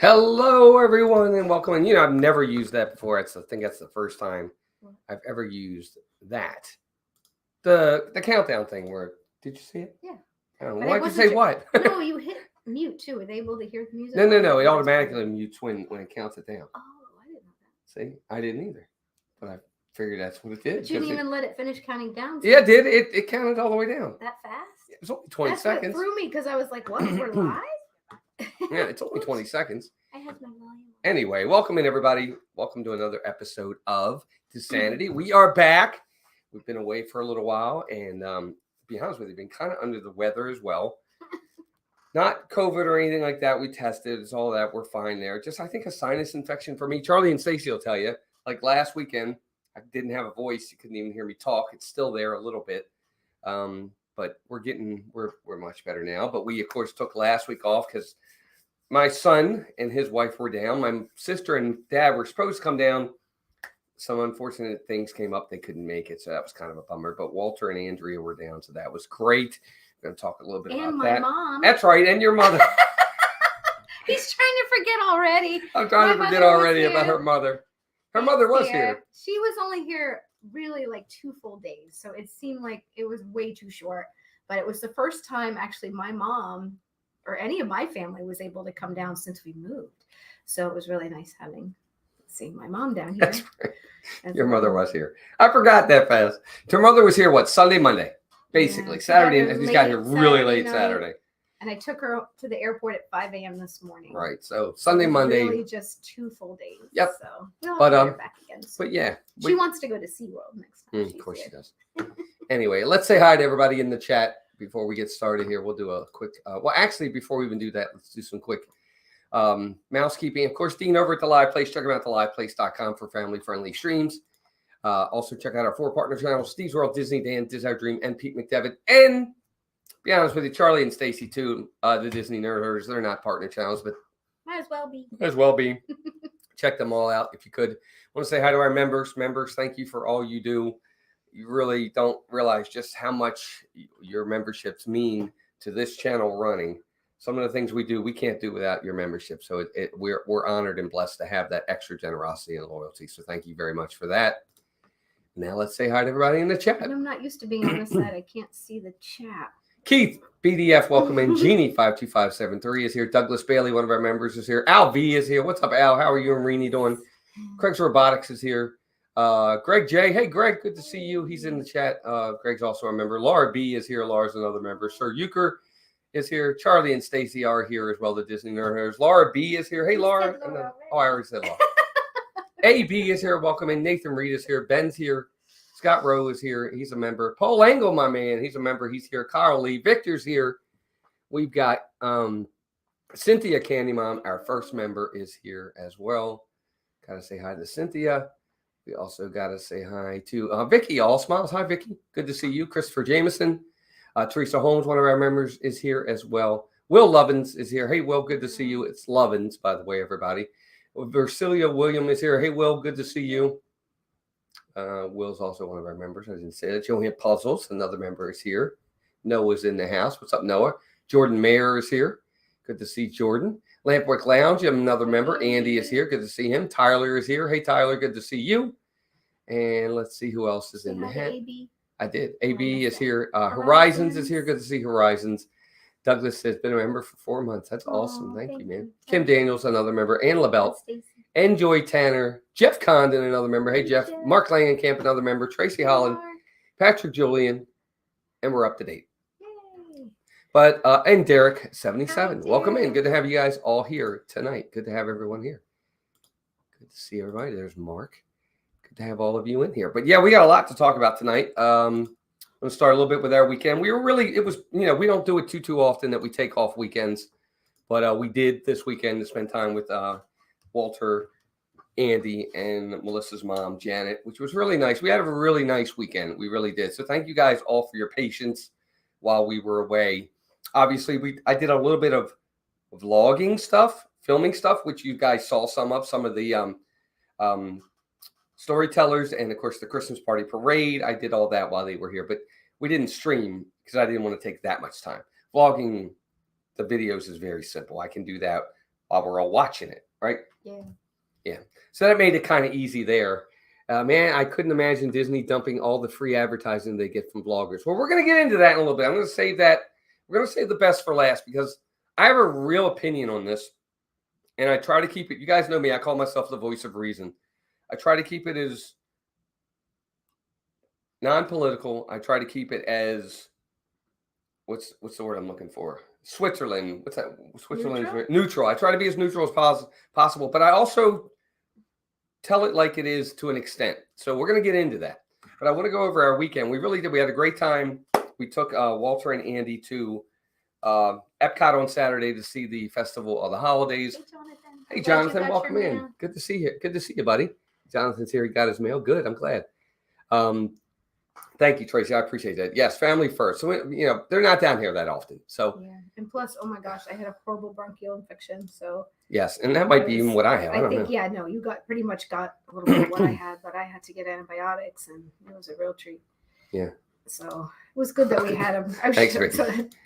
Hello, everyone, and welcome. And I've never used that before. I think that's the first time I've ever used that. The countdown thing. Did you see it? Yeah. Why'd you say what? No, you hit mute too. Are they able to hear the music? No. It automatically mutes when it counts it down. Oh, I didn't know that. See, I didn't either, but I figured that's what it did. But you didn't even let it finish counting down. Yeah, it did. It counted all the way down. That fast? It was only 20 That's seconds. What threw me because I was like, "What? We're live?" Yeah, it's only 20 seconds. I had my volume. Anyway, welcome in, everybody. Welcome to another episode of DISANITY. We are back. We've been away for a little while, and to be honest with you, been kind of under the weather as well. Not COVID or anything like that. We tested. It's all that. We're fine there. Just, I think, a sinus infection for me. Charlie and Stacy will tell you. Like last weekend, I didn't have a voice. You couldn't even hear me talk. It's still there a little bit. But we're much better now. But we, of course, took last week off because my son and his wife were down. My sister and dad were supposed to come down. Some unfortunate things came up. They couldn't make it. So that was kind of a bummer. But Walter and Andrea were down. So that was great. We're going to talk a little bit about that. And my mom. That's right. And your mother. He's trying to forget already. I'm trying to forget already about her mother. Her mother was here. She was only here really like 2 full days. So it seemed like it was way too short. But it was the first time actually my mom or any of my family was able to come down since we moved. So it was really nice seeing my mom down here. That's right. Your mother was here. I forgot that fast. Your mother was here, Sunday, Monday? Basically. Yeah, Saturday. She's got here really late Saturday. And I took her to the airport at 5 a.m. this morning. Right. So Sunday, Monday. Really just 2 full days. Yep. So we'll but get her back again. But yeah. She wants to go to SeaWorld next time. Of course she does. Anyway, let's say hi to everybody in the chat. Before we get started here, we'll do a quick, actually, before we even do that, let's do some quick mousekeeping. Of course, Dean over at The Live Place. Check him out, theliveplace.com for family-friendly streams. Also, check out our 4 partner channels, Steve's World, Disney Dan, Desire Dream, and Pete McDevitt. And, be honest with you, Charlie and Stacy, too, the Disney Nerders. They're not partner channels, but might as well be. Might as well be. Check them all out if you could. I want to say hi to our members. Members, thank you for all you do. You really don't realize just how much your memberships mean to this channel running. Some of the things we do, we can't do without your membership. So we're honored and blessed to have that extra generosity and loyalty. So thank you very much for that. Now let's say hi to everybody in the chat. I'm not used to being on this side. I can't see the chat. Keith, BDF, welcome in. Jeannie, 52573 is here. Douglas Bailey, one of our members, is here. Al V is here. What's up, Al? How are you and Rini doing? Craig's Robotics is here. Greg J. Hey, Greg, good to see you. He's in the chat. Greg's also a member. Laura B is here. Laura's another member. Sir Euchre is here. Charlie and Stacy are here as well, the Disney Nerders. Laura B is here. Hey, Laura. I already said Laura. AB is here. Welcome in. Nathan Reed is here. Ben's here. Scott Rowe is here. He's a member. Paul Engel, my man. He's a member. He's here. Carl Lee. Victor's here. We've got Cynthia Candy Mom. Our first member is here as well. Got to say hi to Cynthia. We also got to say hi to Vicky, All Smiles. Hi, Vicky. Good to see you. Christopher Jameson. Teresa Holmes, one of our members, is here as well. Will Lovins is here. Hey, Will, good to see you. It's Lovins, by the way, everybody. Versilia William is here. Hey, Will, good to see you. Will's also one of our members. I didn't say that. Johan Puzzles, another member, is here. Noah's in the house. What's up, Noah? Jordan Mayer is here. Good to see Jordan. Lampwick Lounge, another member. Andy is here. Good to see him. Tyler is here. Hey, Tyler, good to see you. And let's see who else is in the hat. I did. AB is here. Horizons is here. Good to see Horizons. Douglas has been a member for 4 months. That's awesome. Thank you, man. Kim Daniels, another member. Ann LaBelle. Enjoy Tanner. Jeff Condon, another member. Hey, Jeff. Mark Langenkamp, another member. Tracy Holland. Patrick Julian. And we're up to date. But, and Derek, 77. Welcome in. Good to have you guys all here tonight. Good to have everyone here. Good to see everybody. There's Mark. Good to have all of you in here. But yeah, we got a lot to talk about tonight. We'll start a little bit with our weekend. We were really, it was, we don't do it too often that we take off weekends. But we did this weekend to spend time with Walter, Andy, and Melissa's mom, Janet, which was really nice. We had a really nice weekend. We really did. So thank you guys all for your patience while we were away. Obviously, I did a little bit of vlogging stuff, filming stuff, which you guys saw some of the storytellers and, of course, the Christmas party parade. I did all that while they were here, but we didn't stream because I didn't want to take that much time. Vlogging the videos is very simple. I can do that while we're all watching it, right? Yeah. Yeah. So that made it kind of easy there. Man, I couldn't imagine Disney dumping all the free advertising they get from bloggers. Well, we're going to get into that in a little bit. I'm going to save that. We're going to save the best for last because I have a real opinion on this. And I try to keep it. You guys know me. I call myself the voice of reason. I try to keep it as non-political. I try to keep it as what's the word I'm looking for? Switzerland. What's that? Switzerland neutral. I try to be as neutral as possible, but I also tell it like it is to an extent. So we're going to get into that. But I want to go over our weekend. We really did. We had a great time. We took Walter and Andy to Epcot on Saturday to see the Festival of the Holidays. Hey, Jonathan, welcome in. Good to see you. Good to see you, buddy. Jonathan's here. He got his mail. Good. I'm glad. Thank you, Tracy. I appreciate that. Yes, family first. So, they're not down here that often. So, yeah. And plus, oh my gosh, I had a horrible bronchial infection. So, yes. And that might be even what I have. I think, yeah, no, you pretty much got a little bit of what I had, but I had to get antibiotics and it was a real treat. Yeah. So it was good that we had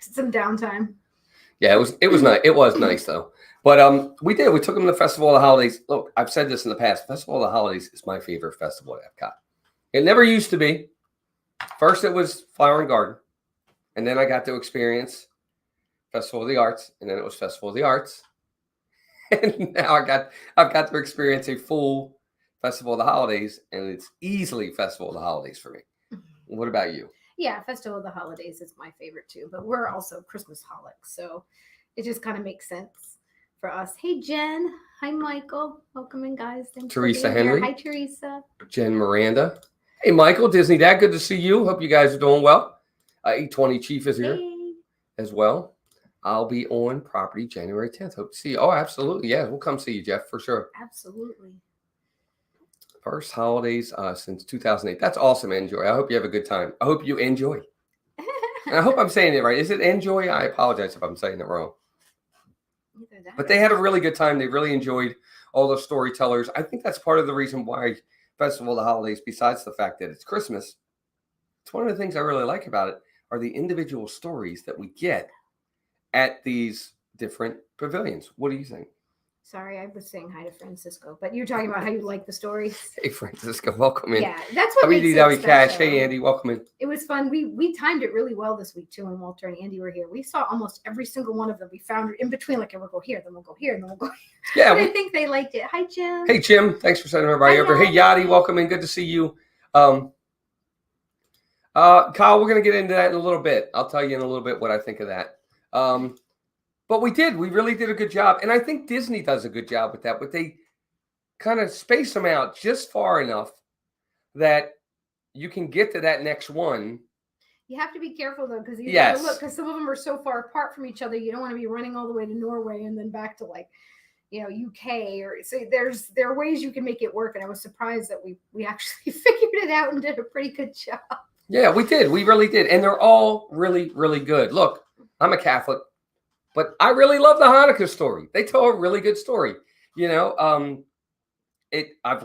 some downtime. Yeah, it was nice. It was nice though. But we took them to the Festival of the Holidays. Look, I've said this in the past. Festival of the Holidays is my favorite festival at Epcot. It never used to be. First, it was Flower and Garden, and then I got to experience Festival of the Arts, and then it was Festival of the Arts, and now I've got to experience a full Festival of the Holidays, and it's easily Festival of the Holidays for me. What about you? Yeah, Festival of the Holidays is my favorite too, but we're also Christmas holics, so it just kind of makes sense for us. Hey, Jen. Hi, Michael. Welcome in, guys. Thanks Teresa Henry. Hi, Teresa. Jen Miranda. Hey, Michael, Disney Dad. Good to see you. Hope you guys are doing well. E20 Chief is here as well. I'll be on property January 10th. Hope to see you. Oh, absolutely. Yeah, we'll come see you, Jeff, for sure. Absolutely. First holidays since 2008. That's awesome, Enjoy. I hope you have a good time. I hope you enjoy. And I hope I'm saying it right. Is it enjoy? I apologize if I'm saying it wrong. But they had a really good time. They really enjoyed all the storytellers. I think that's part of the reason why Festival of the Holidays, besides the fact that it's Christmas, it's one of the things I really like about it are the individual stories that we get at these different pavilions. What do you think? Sorry, I was saying hi to Francisco, but you're talking about how you like the stories. Hey, Francisco, welcome in. Yeah, that's what makes it special. Cash. Hey, Andy, welcome in. It was fun. We timed it really well this week, too, when Walter and Andy were here. We saw almost every single one of them. We found in between, like, we'll go here, then we'll go here, and then we'll go here. Yeah. I think they liked it. Hi, Jim. Hey, Jim. Thanks for sending everybody over. Hey, Yadi, welcome in. Good to see you. Kyle, we're going to get into that in a little bit. I'll tell you in a little bit what I think of that. But we really did a good job. And I think Disney does a good job with that, but they kind of space them out just far enough that you can get to that next one. You have to be careful though, because you have to look, because some of them are so far apart from each other. You don't want to be running all the way to Norway and then back to UK or so. There are ways you can make it work. And I was surprised that we actually figured it out and did a pretty good job. Yeah, we did. We really did. And they're all really, really good. Look, I'm a Catholic. But I really love the Hanukkah story. They tell a really good story. I've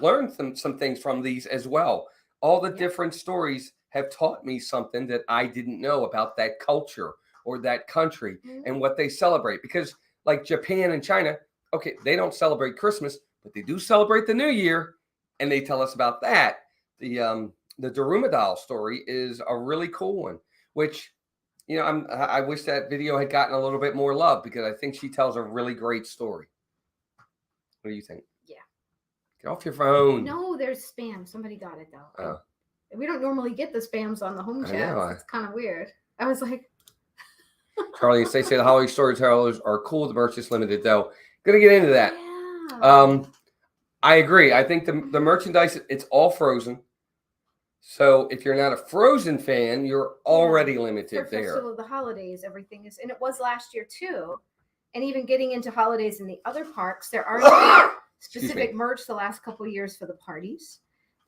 learned some things from these as well. All the different stories have taught me something that I didn't know about that culture or that country and what they celebrate. Because like Japan and China, okay, they don't celebrate Christmas, but they do celebrate the New Year, and they tell us about that. The Daruma doll story is a really cool one, which I wish that video had gotten a little bit more love because I think she tells a really great story. What do you think? Yeah. Get off your phone. No, there's spam. Somebody got it though. Oh. We don't normally get the spams on the home chat. It's kind of weird. I was like, Charlie, they say the holiday storytellers are cool. The merch is limited though. Gonna get into that. Yeah. I agree. I think the merchandise, it's all Frozen. So if you're not a Frozen fan, you're already limited there. Festival of the Holidays, everything is, and it was last year too. And even getting into holidays in the other parks, there are specific merch the last couple of years for the parties.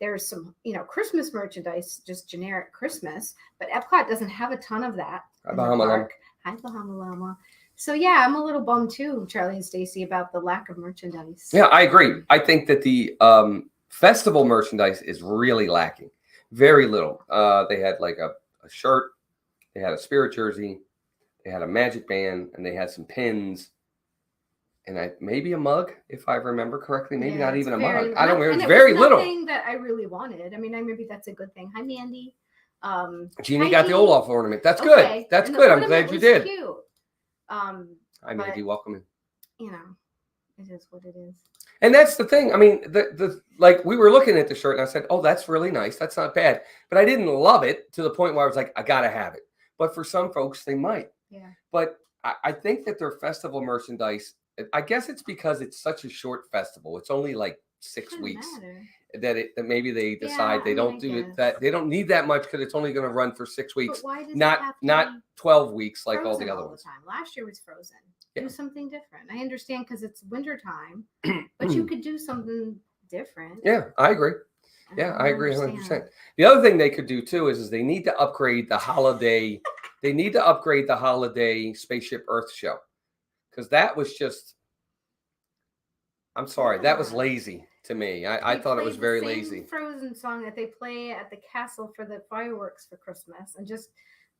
There's some, Christmas merchandise, just generic Christmas, but Epcot doesn't have a ton of that. Hi, Bahama Llama. Hi, Bahama Llama. So yeah, I'm a little bummed too, Charlie and Stacy, about the lack of merchandise. Yeah, I agree. I think that the festival merchandise is really lacking. Very little. They had like a shirt, they had a Spirit jersey, they had a Magic band, and they had some pins. and maybe a mug, if I remember correctly. Maybe not even a mug. I don't remember. It's very little. Nothing that I really wanted. I mean, maybe that's a good thing. Hi, Mandy. Jeannie got the Olaf ornament. That's good. That's good. I'm glad you did. Cute. Hi, Mandy. Welcome in. You know, it is what it is. And that's the thing. I mean, the like we were looking at the shirt, and I said, "Oh, that's really nice. That's not bad." But I didn't love it to the point where I was like, "I gotta have it." But for some folks, they might. Yeah. But I think that their festival merchandise. I guess it's because it's such a short festival. It's only like 6 weeks. That maybe they decide they don't do it, that they don't need that much because it's only going to run for 6 weeks. But why does not it have to not be 12 weeks like all the other all ones. The time? Last year was Frozen. Yeah. Do something different. I understand because it's winter time, but you could do something different. Yeah, I agree. I agree 100%. The other thing they could do too is they need to upgrade the holiday. They need to upgrade the holiday Spaceship Earth show because that was just. I'm sorry, that was lazy to me. I thought it was very lazy. Frozen song that they play at the castle for the fireworks for Christmas, and just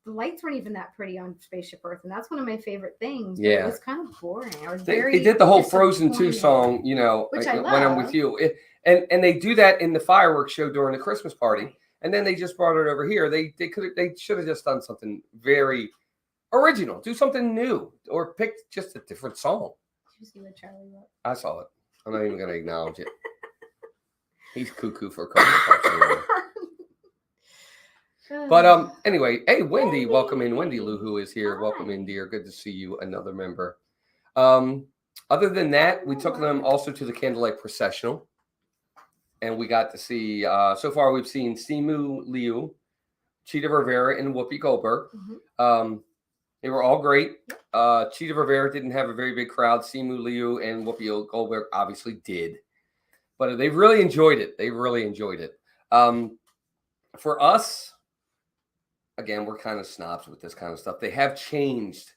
the lights weren't even that pretty on Spaceship Earth, and that's one of my favorite things. Yeah, it was kind of boring. I was they did the whole Frozen 2 song, you know, which I love. When I'm with you, and they do that in the fireworks show during the Christmas party, and then they just brought it over here. They should have just done something very original, do something new, or pick just a different song. Did you see what Charlie wrote? I saw it. I'm not even going to acknowledge it. He's cuckoo for a couple. But anyway, hey Wendy, welcome in. Wendy Lou, who is here. Hi. Welcome in, dear. Good to see you, another member. Other than that, we took them also to the Candlelight processional, and we got to see. So far, we've seen Simu Liu, Cheetah Rivera, and Whoopi Goldberg. They were all great. Cheetah Rivera didn't have a very big crowd. Simu Liu and Whoopi Goldberg obviously did. But they really enjoyed it. They really enjoyed it. For us, again, we're kind of snobs with this kind of stuff. They have changed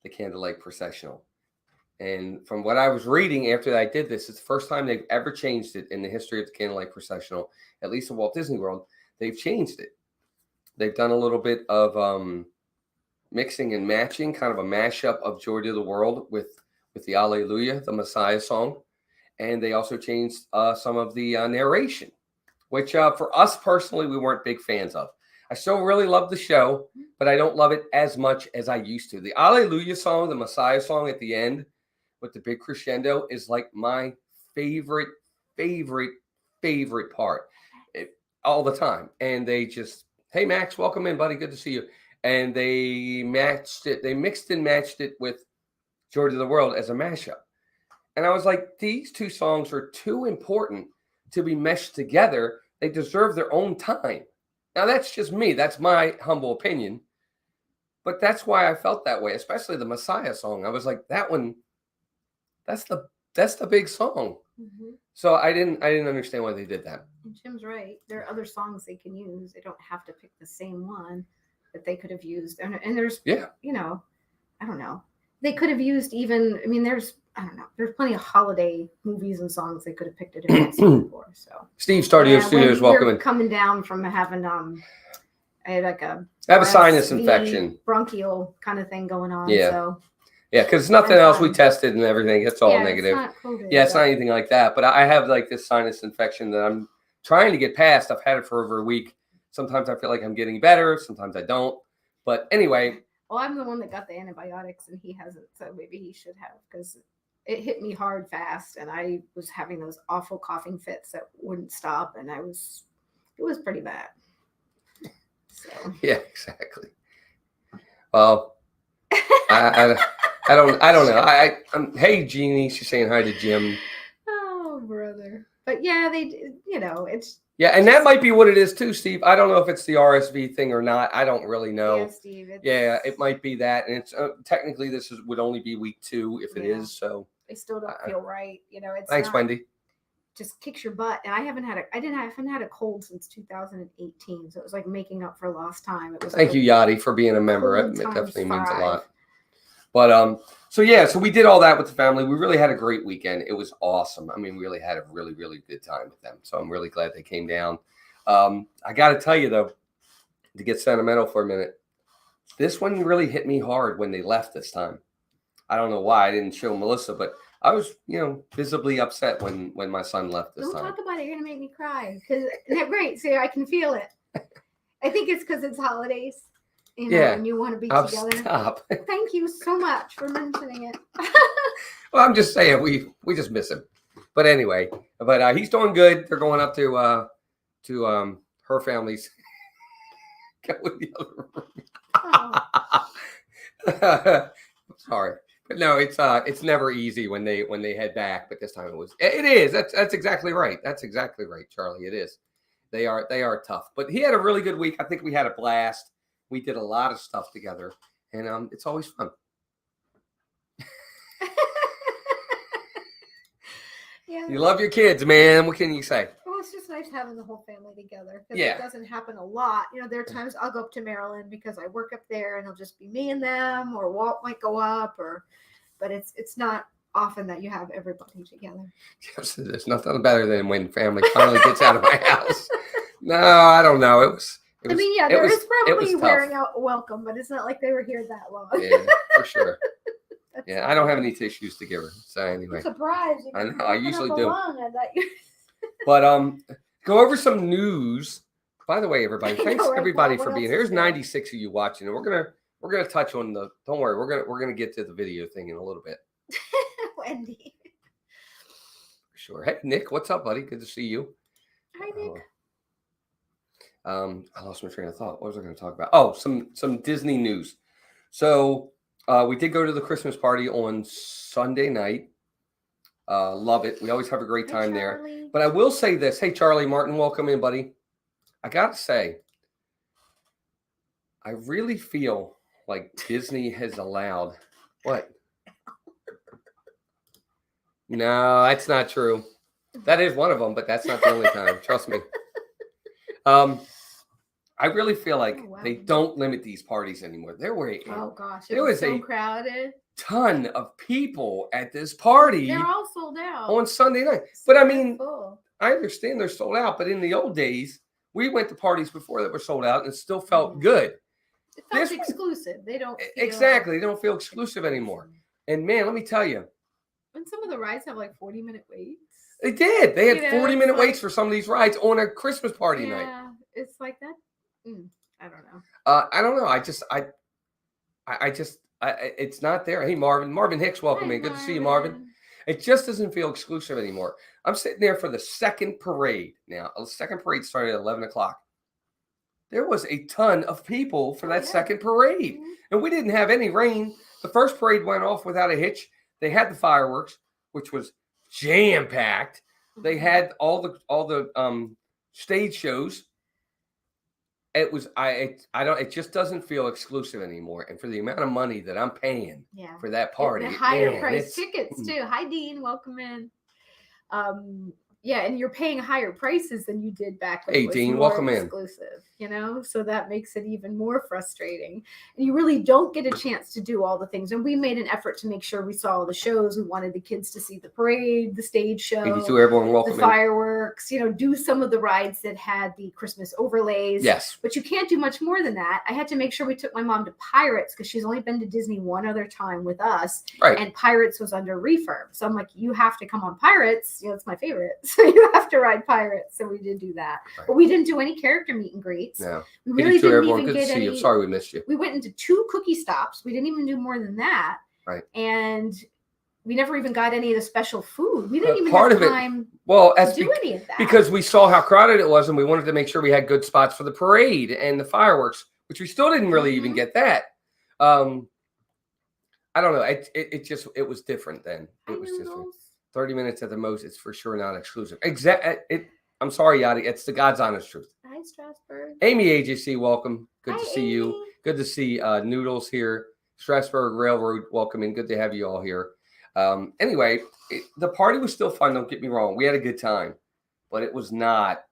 the Candlelight processional. And from what I was reading after I did this, it's the first time they've ever changed it in the history of the Candlelight processional, at least in Walt Disney World. They've changed it. They've done a little bit of mixing and matching, kind of a mashup of Joy to the World with the Alleluia, the Messiah song. And they also changed some of the narration, which for us personally, we weren't big fans of. I still really love the show, but I don't love it as much as I used to. The Alleluia song, the Messiah song at the end with the big crescendo is like my favorite part all the time. And they just, hey, Max, welcome in, buddy. Good to see you. And they matched it. They mixed and matched it with Joy to the World as a mashup. And I was like, these two songs are too important to be meshed together. They deserve their own time. Now, that's just me. That's my humble opinion. But that's why I felt that way, especially the Messiah song. I was like, that one, that's the big song. Mm-hmm. So I didn't understand why they did that. And Jim's right. There are other songs they can use. They don't have to pick the same one that they could have used. And there's, you know, I don't know. They could have used even, I mean, there's plenty of holiday movies and songs they could have picked a different song for. So Steve, Stardio Studios, welcome in. Coming down from having I had like I have a sinus infection, bronchial kind of thing going on. Yeah. So yeah, because nothing else we tested and everything. It's all negative. It's not COVID, it's not anything like that. But I have like this sinus infection that I'm trying to get past. I've had it for over a week. Sometimes I feel like I'm getting better. Sometimes I don't. But anyway. Well, I'm the one that got the antibiotics and he hasn't. So maybe he should have, because it hit me hard fast. And I was having those awful coughing fits that wouldn't stop. And it was pretty bad. So. Yeah, exactly. Well, I don't know. Hey, Jeannie, she's saying hi to Jim. Oh, brother. But yeah, it's. Yeah, and that might be what it is too, Steve. I don't know if it's the RSV thing or not. I don't really know. Yeah, Steve. It might be that, and it's technically would only be week 2 if it is. So I still don't feel right. It's thanks, Wendy. Just kicks your butt, and I haven't had a cold since 2018, so it was like making up for lost time. It was. Thank you, Yachty, for being a member. It definitely means a lot. But so we did all that with the family. We really had a great weekend. It was awesome. I mean, we really had a really, really good time with them. So I'm really glad they came down. I got to tell you, though, to get sentimental for a minute, this one really hit me hard when they left this time. I don't know why I didn't show Melissa, but I was, visibly upset when my son left this Don't time. talk about it. You're gonna make me cry. Cause right, see, I can feel it. I think it's because it's holidays. And you want to be together. Stop. Thank you so much for mentioning it. Well, I'm just saying we just miss him. But anyway, he's doing good. They're going up to her family's. Go in the other room. Sorry, but no, it's never easy when they head back. But this time it is. That's exactly right. That's exactly right, Charlie. It is. They are tough. But he had a really good week. I think we had a blast. We did a lot of stuff together, and it's always fun. Yeah. You love your kids, man. What can you say? Well, it's just nice having the whole family together. Yeah. It doesn't happen a lot. There are times I'll go up to Maryland because I work up there, and it'll just be me and them, or Walt might go up, but it's not often that you have everybody together. Yes, there's nothing better than when family finally gets out of my house. No, I don't know. It was. There is probably wearing out a welcome, but it's not like they were here that long. Yeah, for sure. Yeah, I don't have any tissues to give her. So anyway, I'm surprised. I know. I usually do. You... But go over some news. By the way, everybody, thanks everybody for being here. There's 96 of you watching, and we're gonna touch on the. Don't worry, we're gonna get to the video thing in a little bit. Wendy. For sure. Hey, Nick, what's up, buddy? Good to see you. Hi, Nick. I lost my train of thought. What was I going to talk about? Oh, some Disney news. So we did go to the Christmas party on Sunday night. Love it. We always have a great time there. But I will say this. Hey, Charlie Martin, welcome in, buddy. I got to say, I really feel like Disney has allowed what? No, that's not true. That is one of them, but that's not the only time. Trust me. I really feel like they don't limit these parties anymore. There were it was so crowded. Ton of people at this party. They're all sold out on Sunday night. But I mean, I understand they're sold out, but in the old days, we went to parties before that were sold out and it still felt good. It felt exclusive. They don't exactly. They don't feel exclusive anymore. And man, let me tell you. And some of the rides have like 40-minute waits. They did. They had 40-minute waits for some of these rides on a Christmas party night. Yeah, it's like that. I don't know. I don't know. It's not there. Hey, Marvin Hicks, welcome in. Good to see you, Marvin. It just doesn't feel exclusive anymore. I'm sitting there for the second parade now. The second parade started at 11 o'clock. There was a ton of people for that second parade, and we didn't have any rain. The first parade went off without a hitch. They had the fireworks, which was jam-packed. They had all the stage shows. It was it just doesn't feel exclusive anymore. And for the amount of money that I'm paying for that party. And the higher price tickets too. Hi Dean, welcome in. And you're paying higher prices than you did back when it was Dean, more welcome exclusive, so that makes it even more frustrating. And you really don't get a chance to do all the things. And we made an effort to make sure we saw all the shows. We wanted the kids to see the parade, the stage show, 82, everyone welcome the fireworks, do some of the rides that had the Christmas overlays. Yes. But you can't do much more than that. I had to make sure we took my mom to Pirates because she's only been to Disney one other time with us. Right. And Pirates was under refurb. So I'm like, you have to come on Pirates. It's my favorite. So you have to ride Pirates. So we did do that. Right. But we didn't do any character meet and greets. No. We really didn't even Good get to see any. you. Sorry we missed you. We went into 2 cookie stops. We didn't even do more than that. Right. And we never even got any of the special food. We didn't even have time to do any of that. Because we saw how crowded it was and we wanted to make sure we had good spots for the parade and the fireworks, which we still didn't really even get that. I don't know. It was different then. It was different. 30 minutes at the most. It's for sure not exclusive. I'm sorry, Yadi. It's the God's honest truth. Hi, Strasburg. Amy AJC, welcome. Good to see Amy. you. Good to see Noodles here. Strasburg Railroad, welcome in. Good to have you all here. Anyway, the party was still fun. Don't get me wrong. We had a good time, but it was not.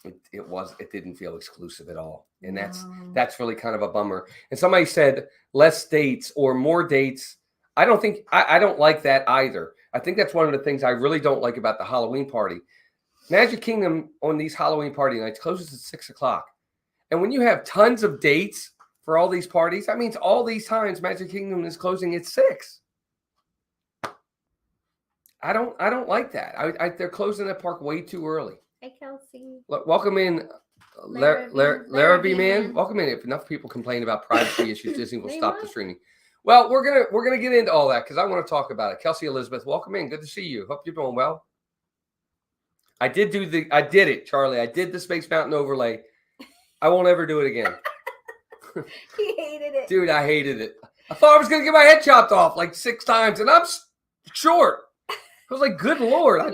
It didn't feel exclusive at all, and that's really kind of a bummer. And somebody said less dates or more dates. I don't think I don't like that either. I think that's one of the things I really don't like about the Halloween party. Magic Kingdom on these Halloween party nights closes at 6 o'clock. And when you have tons of dates for all these parties, that means all these times Magic Kingdom is closing at 6. I don't like that. They're closing that park way too early. Hey, Kelsey. Look, welcome in, Larrabee man. Welcome in. If enough people complain about privacy issues, Disney will stop the streaming. Well, we're gonna get into all that because I want to talk about it. Kelsey Elizabeth, welcome in. Good to see you. Hope you're doing well. I did it, Charlie. I did the Space Mountain overlay. I won't ever do it again. He hated it. Dude, I hated it. I thought I was going to get my head chopped off like 6 times, and I'm short. I was like, good Lord. I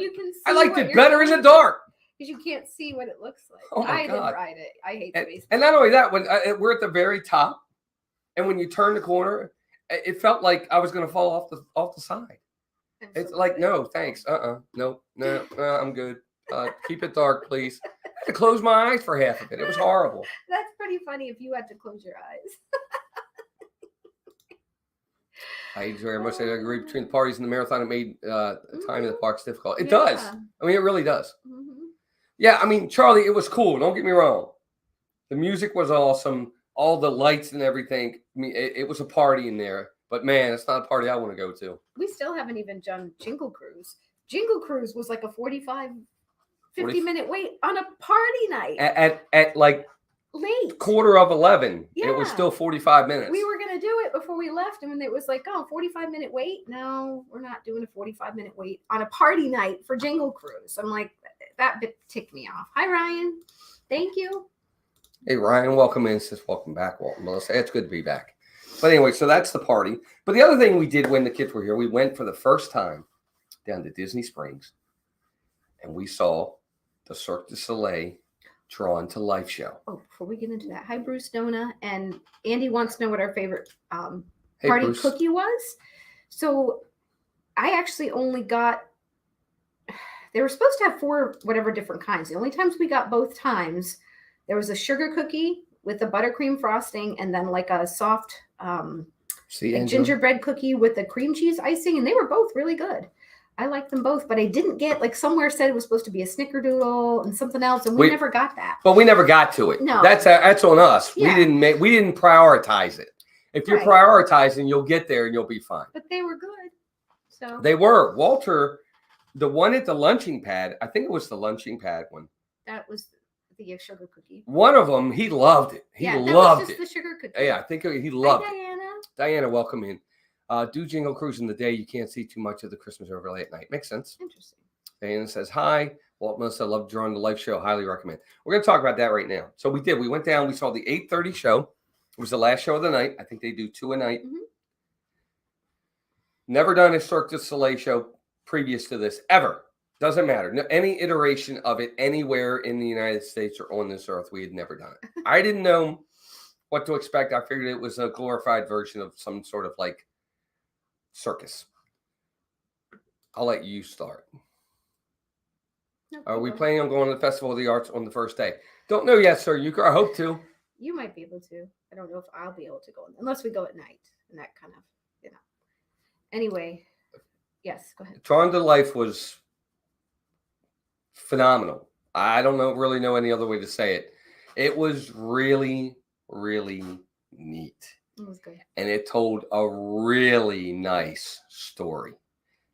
liked it better in the dark. Because you can't see what it looks like. Oh my God. Didn't ride it. I hate Space Mountain. And not only that, when we're at the very top, and when you turn the corner, it felt like I was going to fall off the side. It's like, no, thanks. No, I'm good. Keep it dark, please. I had to close my eyes for half of it. It was horrible. That's pretty funny if you had to close your eyes. I very much agree. Between the parties and the marathon, it made time in the parks difficult. It does. I mean, it really does. Mm-hmm. Yeah, I mean, Charlie, it was cool. Don't get me wrong. The music was awesome. All the lights and everything. I mean, it was a party in there. But, man, it's not a party I want to go to. We still haven't even done Jingle Cruise. Jingle Cruise was like a 50-minute wait on a party night. At like late 11:15. Yeah. It was still 45 minutes. We were going to do it before we left. And when it was like, 45-minute wait. No, we're not doing a 45-minute wait on a party night for Jingle Cruise. I'm like, that bit ticked me off. Hi, Ryan. Thank you. Hey, Ryan, welcome in. Says welcome back, Walt and Melissa. It's good to be back. But anyway, so that's the party. But the other thing we did when the kids were here, we went for the first time down to Disney Springs, and we saw the Cirque du Soleil Drawn to Life show. Oh, before we get into that, hi, Bruce Dona. And Andy wants to know what our favorite party cookie was. So I actually only got, they were supposed to have 4 whatever different kinds. The only times we got both times, there was a sugar cookie with a buttercream frosting and then like a soft gingerbread cookie with a cream cheese icing. And they were both really good. I like them both, but I didn't get, like, somewhere said it was supposed to be a snickerdoodle and something else, and we never got that. But we never got to it. No, that's on us. Yeah. We didn't prioritize it. If you're prioritizing, you'll get there and you'll be fine. But they were good. So they were. Walter, the one at the lunching pad, I think it was the lunching pad one. That was the sugar cookie. One of them, he loved it. He loved was just it. The sugar cookie. Yeah, I think he loved it. Diana, welcome in. Do Jingle Cruise in the day. You can't see too much of the Christmas overlay at night. Makes sense. Interesting. Diana says, hi. Walt, Melissa, love Drawn to Life show. Highly recommend. We're going to talk about that right now. So we did. We went down. We saw the 8:30 show. It was the last show of the night. I think they do 2 a night. Mm-hmm. Never done a Cirque du Soleil show previous to this, ever. Doesn't matter. No, any iteration of it anywhere in the United States or on this earth, we had never done it. I didn't know what to expect. I figured it was a glorified version of some sort of like circus. I'll let you start. Are we planning on going to the Festival of the Arts on the first day? Don't know yet, sir. I hope to. You might be able to. I don't know if I'll be able to go unless we go at night and that kind of, Anyway, yes, go ahead. Drawn to Life was phenomenal. I don't really know any other way to say it. It was really, really neat. It was good. And it told a really nice story.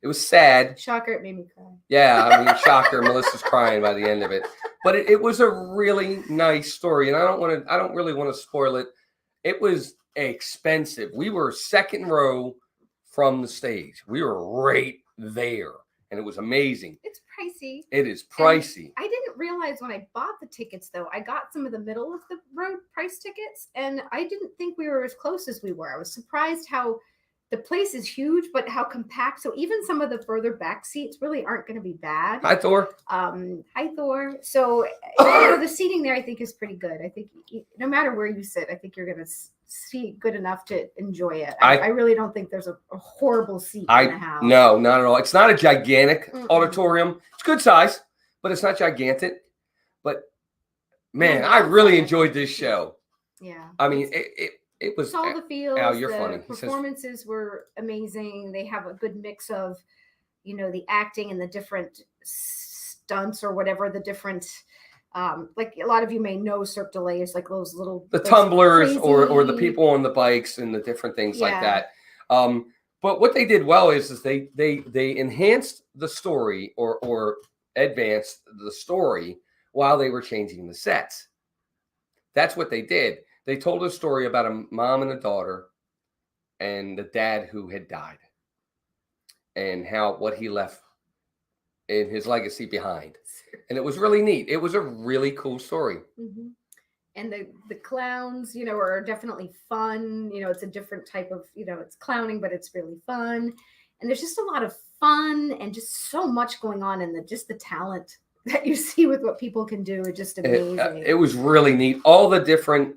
It was sad. Shocker, it made me cry. Yeah, I mean, shocker. Melissa's crying by the end of it. But it was a really nice story. And I don't really want to spoil it. It was expensive. We were second row from the stage. We were right there. And it was amazing. It's pricey. It is pricey. And I didn't realize when I bought the tickets, though, I got some of the middle of the road price tickets, and I didn't think we were as close as we were. I was surprised how the place is huge, but how compact. So even some of the further back seats really aren't going to be bad. Hi, Thor. Hi, Thor. So the seating there, I think, is pretty good. I think no matter where you sit, I think you're going to see good enough to enjoy it. I really don't think there's a horrible seat in the house. No, not at all. It's not a gigantic auditorium. It's good size, but it's not gigantic. But man, I really enjoyed this show. Yeah. I mean, it was all the feels. Al, you're the funny. Performances were amazing. They have a good mix of, the acting and the different stunts or whatever, the different like a lot of you may know Cirque du Soleil is like those little tumblers or the people on the bikes and the different things like that. But what they did well is they enhanced the story or advanced the story while they were changing the sets. That's what they did. They told a story about a mom and a daughter and the dad who had died and what he left in his legacy behind. And it was really neat. It was a really cool story. Mm-hmm. And the clowns, are definitely fun. It's a different type of, it's clowning, but it's really fun. And there's just a lot of fun and just so much going on, and just the talent that you see with what people can do is just amazing. It was really neat. All the different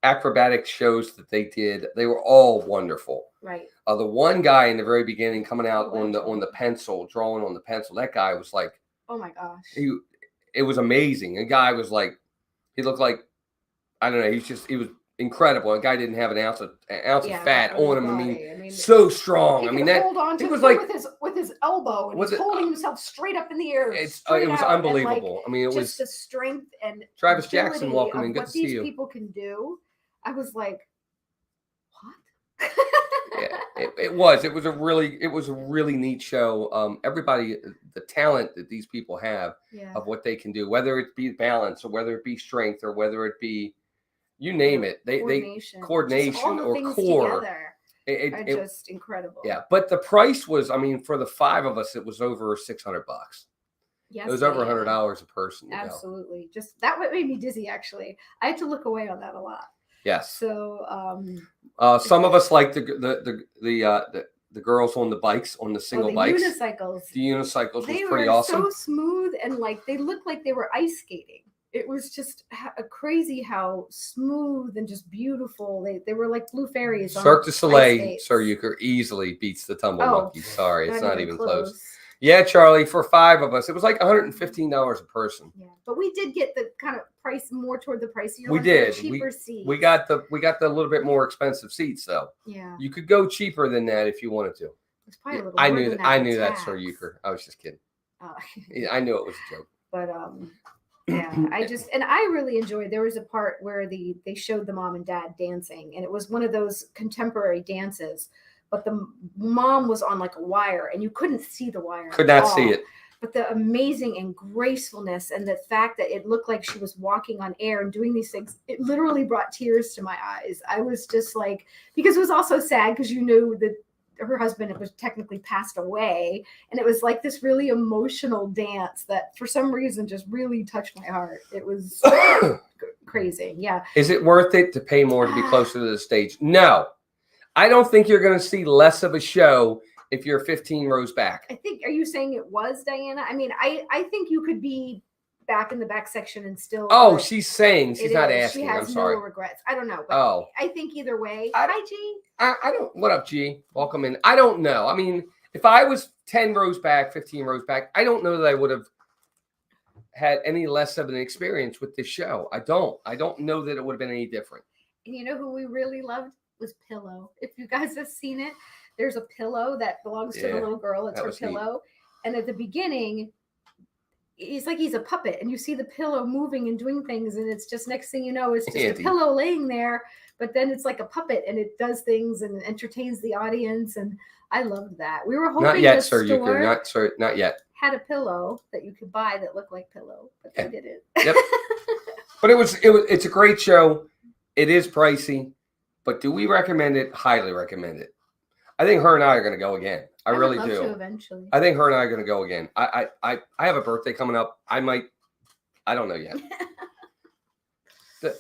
acrobatic shows that they did, they were all wonderful. Right. The one guy in the very beginning coming out on the pencil, drawing on the pencil, that guy was like, oh my gosh. It was amazing. A guy was like, he looked like, I don't know, he was incredible. A guy didn't have an ounce of fat on him. I mean, so strong. He could hold on to it was like with his elbow, and he's holding himself straight up in the air. It was unbelievable. I mean, it was the strength and Travis Jackson. Welcome in. Good to see you. What these people can do. I was like, what? Yeah, it was a really neat show. Everybody, the talent that these people have of what they can do, whether it be balance or whether it be strength or whether it be, you name it, coordination or core. Are just incredible. Yeah, but the price was, for the 5 of us, it was over $600. Yes, it was over $100 a person. Absolutely, just that made me dizzy. Actually, I had to look away on that a lot. Yes. So, some of us like the girls on the bikes, on the single bikes. Unicycles. The unicycles was pretty awesome. They were so smooth and they looked like they were ice skating. It was just crazy how smooth and just beautiful. They were like blue fairies. Cirque du Soleil, Sir Euchre, easily beats the Tumble Monkey. Sorry, it's not even close. Yeah, Charlie, for 5 of us, it was like $115 a person. Yeah, but we did get the kind of price more toward the pricier. We did. Cheaper seats. We got the little bit more expensive seats though. Yeah. You could go cheaper than that if you wanted to. It's probably a little I knew that, Sir Euchre. I was just kidding. I knew it was a joke. But yeah, I really enjoyed. There was a part where they showed the mom and dad dancing, and it was one of those contemporary dances. But the mom was on like a wire, and you couldn't see the wire. Could not see it. But the amazing and gracefulness, and the fact that it looked like she was walking on air and doing these things, it literally brought tears to my eyes. I was just like, because it was also sad because you knew that her husband was technically passed away, and it was like this really emotional dance that for some reason just really touched my heart. It was crazy. Yeah. Is it worth it to pay more to be closer to the stage? No. I don't think you're going to see less of a show if you're 15 rows back. Are you saying it was, Diana? I think you could be back in the back section and still. Oh, she's saying, she's not asking. She has I'm sorry. No regrets. I don't know. But I think either way. Hi, G. I don't. What up, G? Welcome in. I don't know. If I was 10 rows back, 15 rows back, I don't know that I would have had any less of an experience with this show. I don't know that it would have been any different. And you know who we really loved? Was Pillow. If you guys have seen it, there's a pillow that belongs to the little girl. It's her pillow. Neat. And at the beginning, it's like he's a puppet, and you see the pillow moving and doing things, and it's just next thing you know, it's just a pillow laying there, but then it's like a puppet, and it does things and entertains the audience, and I loved that. We were hoping not yet, Sir Euchre. Not yet. Had a pillow that you could buy that looked like pillow, but they didn't. Yep. But it's a great show. It is pricey. But do we recommend it? Highly recommend it. I think her and I are going to go again. I really do. To eventually. I think her and I are going to go again. I have a birthday coming up. I don't know yet.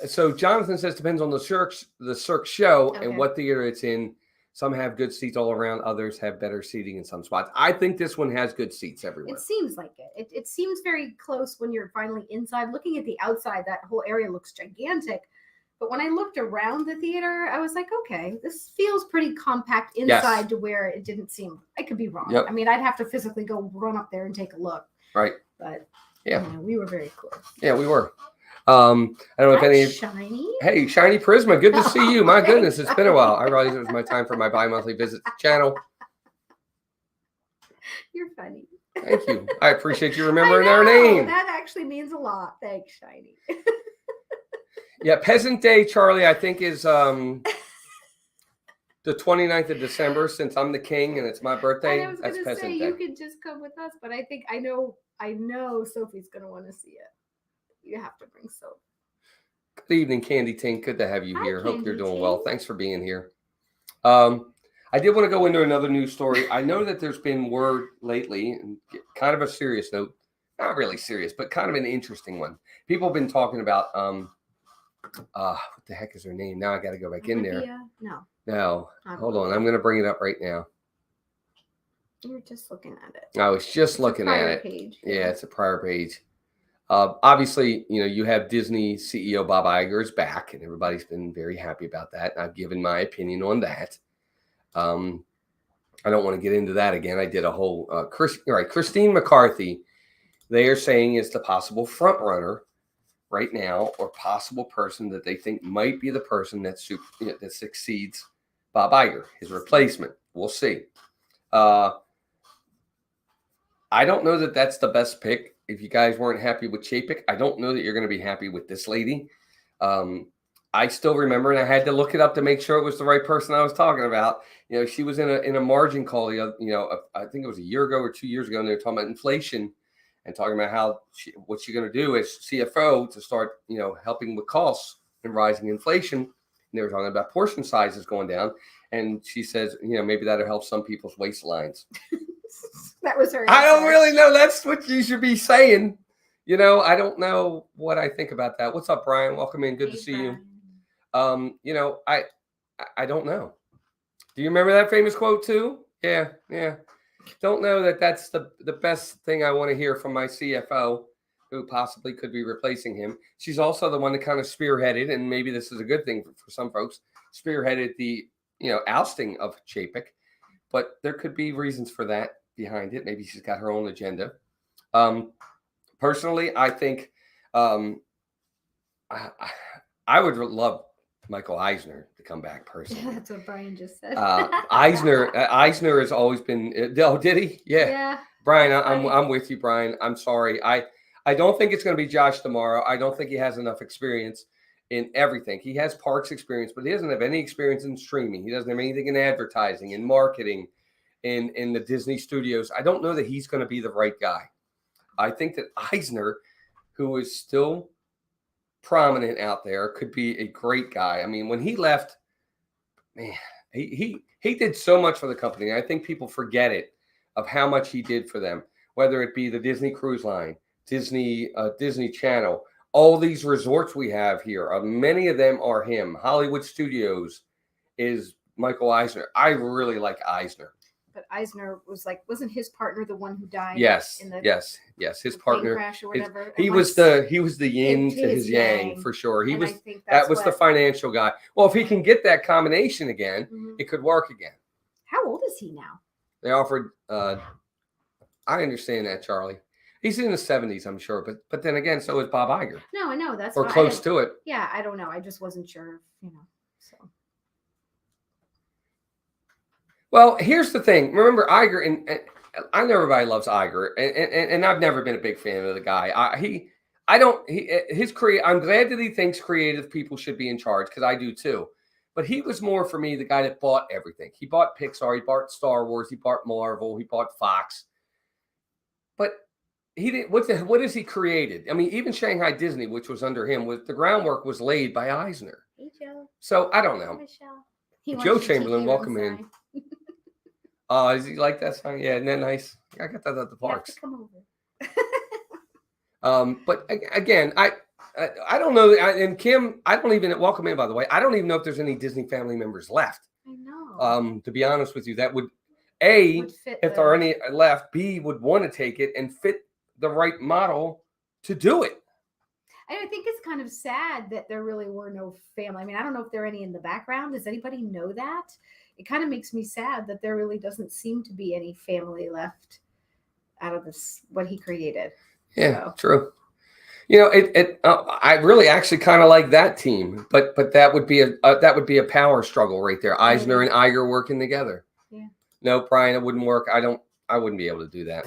So Jonathan says depends on the Cirque show and what theater it's in. Some have good seats all around. Others have better seating in some spots. I think this one has good seats everywhere. It seems like it. It seems very close when you're finally inside. Looking at the outside, that whole area looks gigantic. But when I looked around the theater, I was like, okay, this feels pretty compact inside to where it didn't seem. I could be wrong. Yep. I'd have to physically go run up there and take a look. Right. But we were very close. Yeah, we were. I don't know if any. Shiny. Hey, Shiny Prisma. Good to see you. My goodness, it's been a while. I realized it was my time for my bi-monthly visit to the channel. You're funny. Thank you. I appreciate you remembering our name. That actually means a lot. Thanks, Shiny. Yeah, Peasant Day, Charlie, I think is The 29th of December, since I'm the king and it's my birthday, And I was that's going to say peasant you day. could just come with us, but I know Sophie's going to want to see it. You have to bring Sophie. Good evening, Candy Tink. Good to have you Hi, here. Hope you're Candy doing well. Tink. Thanks for being here. I did want to go into another news story. I know that there's been word lately, and kind of a serious note, not really serious, but kind of an interesting one. People have been talking about what the heck is her name? Now I got to go back in there. Olivia? No, Not hold on. Olivia. I'm going to bring it up right now. You were just looking at it. I was just It's a looking at prior it. page. Yeah, it's a prior page. Obviously, you have Disney CEO Bob Iger is back, and everybody's been very happy about that. I've given my opinion on that. I don't want to get into that again. I did a whole Christine McCarthy, they are saying is the possible front runner right now, or possible person that they think might be the person that succeeds Bob Iger, his replacement. We'll see. I don't know that that's the best pick. If you guys weren't happy with Chapek, I don't know that you're going to be happy with this lady. I still remember, and I had to look it up to make sure it was the right person I was talking about. She was in a margin call I think it was a year ago or 2 years ago, and they were talking about inflation and talking about how what she's going to do as CFO to start, helping with costs and rising inflation. And they were talking about portion sizes going down, and she says, maybe that'll help some people's waistlines. That was her answer. I don't really know. That's what you should be saying. I don't know what I think about that. What's up, Brian? Welcome in. Good to see you. I don't know. Do you remember that famous quote too? Yeah. Don't know that that's the best thing I want to hear from my CFO, who possibly could be replacing him. She's also the one that kind of spearheaded, and maybe this is a good thing for some folks, spearheaded the ousting of Chapek. But there could be reasons for that behind it. Maybe she's got her own agenda. Personally, I think I would love Michael Eisner to come back personally. Yeah, that's what Brian just said. Eisner has always been. Oh, did he? Yeah. Brian, I'm with you, Brian. I'm sorry. I don't think it's going to be Josh tomorrow. I don't think he has enough experience in everything. He has parks experience, but he doesn't have any experience in streaming. He doesn't have anything in advertising, in marketing, in the Disney studios. I don't know that he's going to be the right guy. I think that Eisner, who is still prominent out there, could be a great guy. I mean, when he left, man, he did so much for the company. I think people forget it, of how much he did for them, whether it be the Disney Cruise Line, Disney Channel, all these resorts we have here. Many of them are him. Hollywood Studios is Michael Eisner. I really like Eisner. But Eisner wasn't his partner the one who died? Yes, in the his partner. Crash or whatever. He was the yin to his yang for sure. He was the financial guy. Well, if he can get that combination again, it could work again. How old is he now? They offered. I understand that, Charlie. He's in his 70s, I'm sure, but then again, so is Bob Iger. No, I know that's or close to it. Yeah, I don't know. I just wasn't sure, So. Well, here's the thing. Remember, Iger, and I know everybody loves Iger, and I've never been a big fan of the guy. I'm glad that he thinks creative people should be in charge, because I do too. But he was more, for me, the guy that bought everything. He bought Pixar, he bought Star Wars, he bought Marvel, he bought Fox. But he didn't. What has he created? I mean, even Shanghai Disney, which was under him, the groundwork was laid by Eisner. Hey, Joe. So I don't know. Joe Chamberlain, welcome in. Does he like that song? Yeah, isn't that nice? I got that at the parks. Come over. But again, I don't know. And Kim, I don't even welcome in. By the way, I don't even know if there's any Disney family members left. I know. To be honest with you, that would if there are any left, B, would want to take it and fit the right model to do it. I think it's kind of sad that there really were no family. I mean, I don't know if there are any in the background. Does anybody know that? It kind of makes me sad that there really doesn't seem to be any family left out of this, what he created. Yeah, true. I really actually kind of like that team, but that would be a power struggle right there. Eisner and Iger working together. Yeah. No, Brian, it wouldn't work. I wouldn't be able to do that.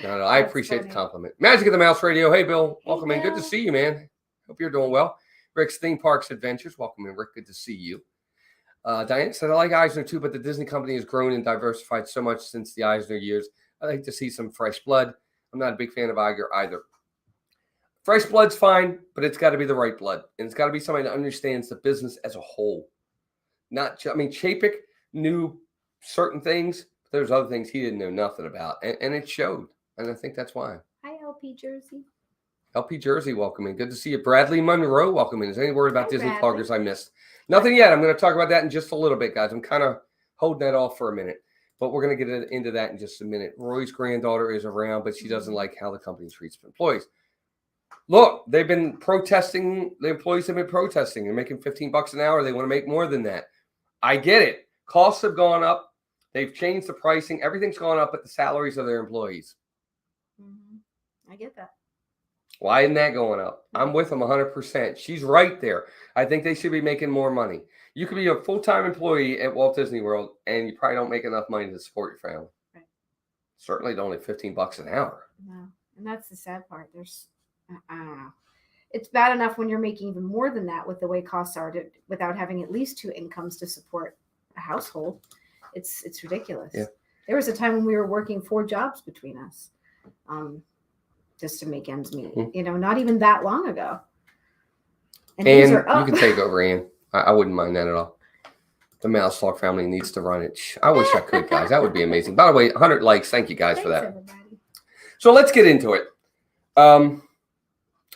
No, I appreciate the compliment. Magic of the Mouse Radio. Hey, Bill. Welcome in. Good to see you, man. Hope you're doing well. Rick's Theme Parks Adventures. Welcome in, Rick. Good to see you. Diane said, I like Eisner too, but the Disney company has grown and diversified so much since the Eisner years. I like to see some fresh blood. I'm not a big fan of Iger either. Fresh blood's fine, but it's got to be the right blood. And it's got to be somebody that understands the business as a whole. Chapek knew certain things, but there's other things he didn't know nothing about. And it showed. And I think that's why. Hi, LP Jersey. LP Jersey, welcome in. Good to see you. Bradley Monroe, welcome in. Is there any word about Disney Bradley. cloggers I missed? Nothing yet. I'm going to talk about that in just a little bit, guys. I'm kind of holding that off for a minute. But we're going to get into that in just a minute. Roy's granddaughter is around, but she doesn't like how the company treats employees. Look, they've been protesting. The employees have been protesting. They're making $15 an hour. They want to make more than that. I get it. Costs have gone up. They've changed the pricing. Everything's gone up, but the salaries of their employees. Mm-hmm. I get that. Why isn't that going up? I'm with them 100%. She's right there. I think they should be making more money. You could be a full-time employee at Walt Disney World, and you probably don't make enough money to support your family. Right. Certainly only $15 an hour. No, and that's the sad part. I don't know. It's bad enough when you're making even more than that with the way costs are without having at least 2 incomes to support a household. It's ridiculous. Yeah. There was a time when we were working 4 jobs between us, just to make ends meet. Mm-hmm. Not even that long ago. And these are up. You can take over, Ann. I wouldn't mind that at all. The Mouse Talk family needs to run it. I wish I could, guys. That would be amazing. By the way, 100 likes. Thank you, guys, for that. Everybody. So let's get into it.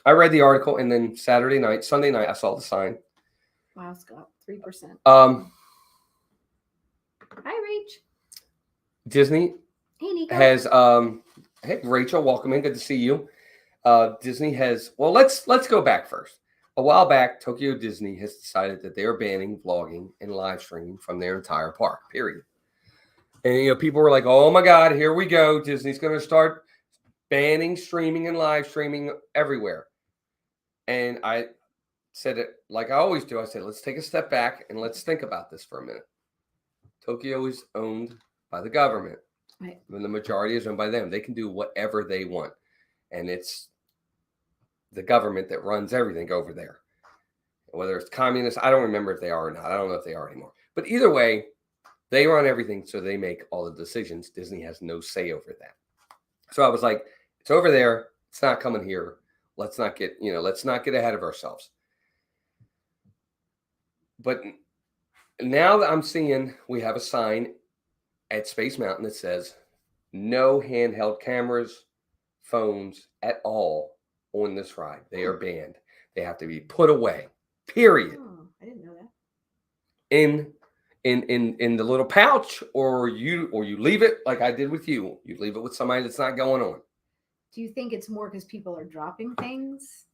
I read the article, and then Sunday night, I saw the sign. Wow, Scott, 3%. Hi, Rach. Disney has hey, Rachel, welcome in. Good to see you. Disney has, well, let's go back first. A while back, Tokyo Disney has decided that they are banning vlogging and live streaming from their entire park, period. And, people were like, oh my God, here we go. Disney's going to start banning streaming and live streaming everywhere. And I said it like I always do. I said, let's take a step back and let's think about this for a minute. Tokyo is owned by the government. Right. And the majority is owned by them. They can do whatever they want. And it's the government that runs everything over there. Whether it's communist, I don't remember if they are or not. I don't know if they are anymore. But either way, they run everything, so they make all the decisions. Disney has no say over that. So I was like, it's over there. It's not coming here. Let's not get ahead of ourselves. But now that I'm seeing, we have a sign at Space Mountain that says no handheld cameras, phones at all on this ride. They are banned. They have to be put away. Period. Oh, I didn't know that. In the little pouch, or you leave it like I did with you. You leave it with somebody that's not going on. Do you think it's more because people are dropping things?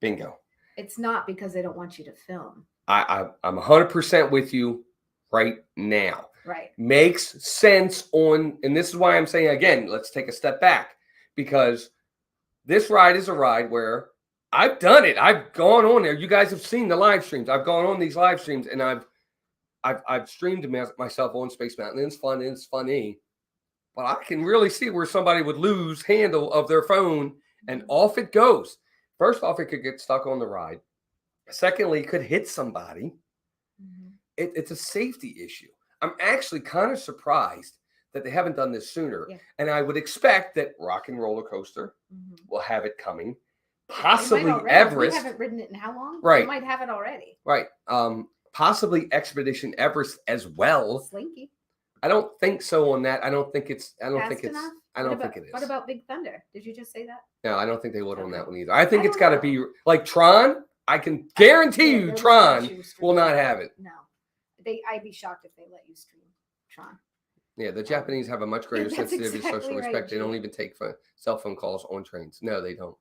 Bingo. It's not because they don't want you to film. I'm 100% with you right now. Right. Makes sense and this is why I'm saying, again, let's take a step back, because this ride is a ride where I've done it. I've gone on there. You guys have seen the live streams. I've gone on these live streams, and I've streamed myself on Space Mountain. And it's fun and it's funny. But I can really see where somebody would lose handle of their phone, and off it goes. First off, it could get stuck on the ride. Secondly, it could hit somebody. Mm-hmm. It's a safety issue. I'm actually kind of surprised that they haven't done this sooner. Yeah. And I would expect that Rock and Roller Coaster will have it coming. Possibly Everest. We haven't ridden it in how long? Right. They might have it already. Right. Possibly Expedition Everest as well. Slinky. I don't think so on that. I don't think it is. What about Big Thunder? Did you just say that? No, I don't think they would on that one either. I think it's got to be like Tron. I can guarantee you Tron will not have it. No. I'd be shocked if they let you stream Tron. Yeah, the Japanese have a much greater sensitivity to social respect. Right, they don't even take cell phone calls on trains. No, they don't.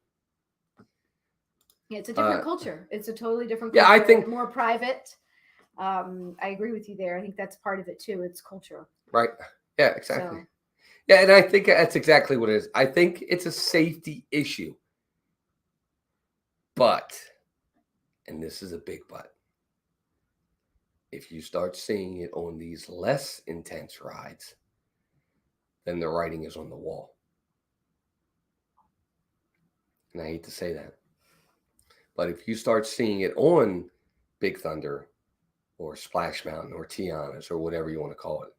Yeah, it's a different culture. It's a totally different culture. Yeah, I think more private. I agree with you there. I think that's part of it too. It's cultural. Right. Yeah, exactly. So. Yeah, and I think that's exactly what it is. I think it's a safety issue. But, and this is a big but, if you start seeing it on these less intense rides, then the writing is on the wall. And I hate to say that. But if you start seeing it on Big Thunder or Splash Mountain or Tiana's or whatever you want to call it.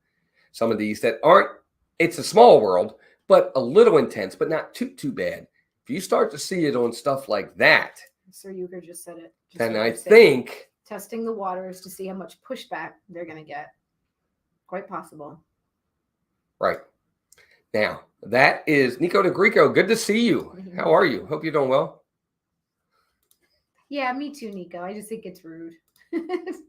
Some of these that aren't, it's a small world, but a little intense, but not too bad. If you start to see it on stuff like that, Sir Euchre just said it. then I think testing the waters to see how much pushback they're going to get. Quite possible. Right. Now, that is Nico de Greco. Good to see you. How are you? Hope you're doing well. Yeah, me too, Nico. I just think it's rude.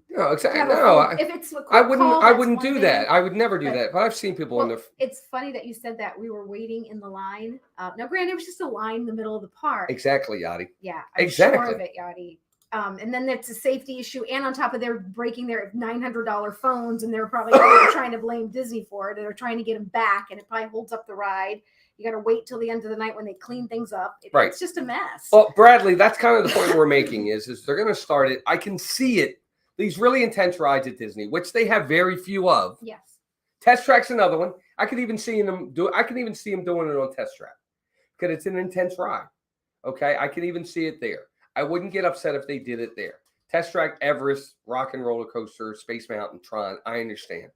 No, exactly. No, if it's I wouldn't do that. I would never do that. But I've seen people in the. It's funny that you said that. We were waiting in the line. Now, granted, it was just a line in the middle of the park. Exactly, Yachty. Yeah, I'm sure of it, Yachty. And then it's a safety issue, and on top of they're breaking their $900 phones, and they're probably trying to blame Disney for it, and they're trying to get them back, and it probably holds up the ride. You got to wait till the end of the night when they clean things up. It's just a mess. Well, Bradley, that's kind of the point we're making is they're going to start it. I can see it. These really intense rides at Disney, which they have very few of. Yes. Test Track's another one. I could even see them doing it on Test Track because it's an intense ride. Okay, I can even see it there. I wouldn't get upset if they did it there. Test Track, Everest, Rock and Roller Coaster, Space Mountain, Tron. I understand.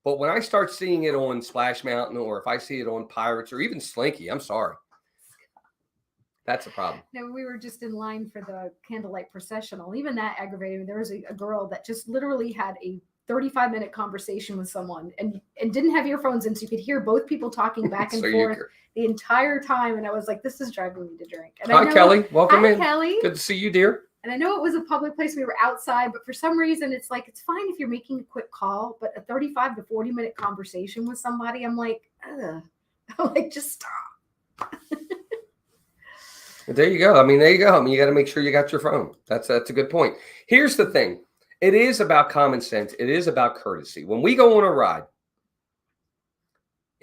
But when I start seeing it on Splash Mountain or if I see it on Pirates or even Slinky, I'm sorry. That's a problem. No, we were just in line for the Candlelight processional. Even that aggravated me. There was a girl that just literally had a 35-minute conversation with someone and didn't have earphones in, so you could hear both people talking back and forth the entire time. And I was like, this is driving me to drink. And Hi, Kelly. Welcome in. Kelly. Good to see you, dear. And I know it was a public place. We were outside, but for some reason, it's like, it's fine if you're making a quick call, but a 35 to 40-minute conversation with somebody, I'm like, ugh. I'm like, just stop. There you go. There you go. You got to make sure you got your phone. That's a good point. Here's the thing. It is about common sense. It is about courtesy. When we go on a ride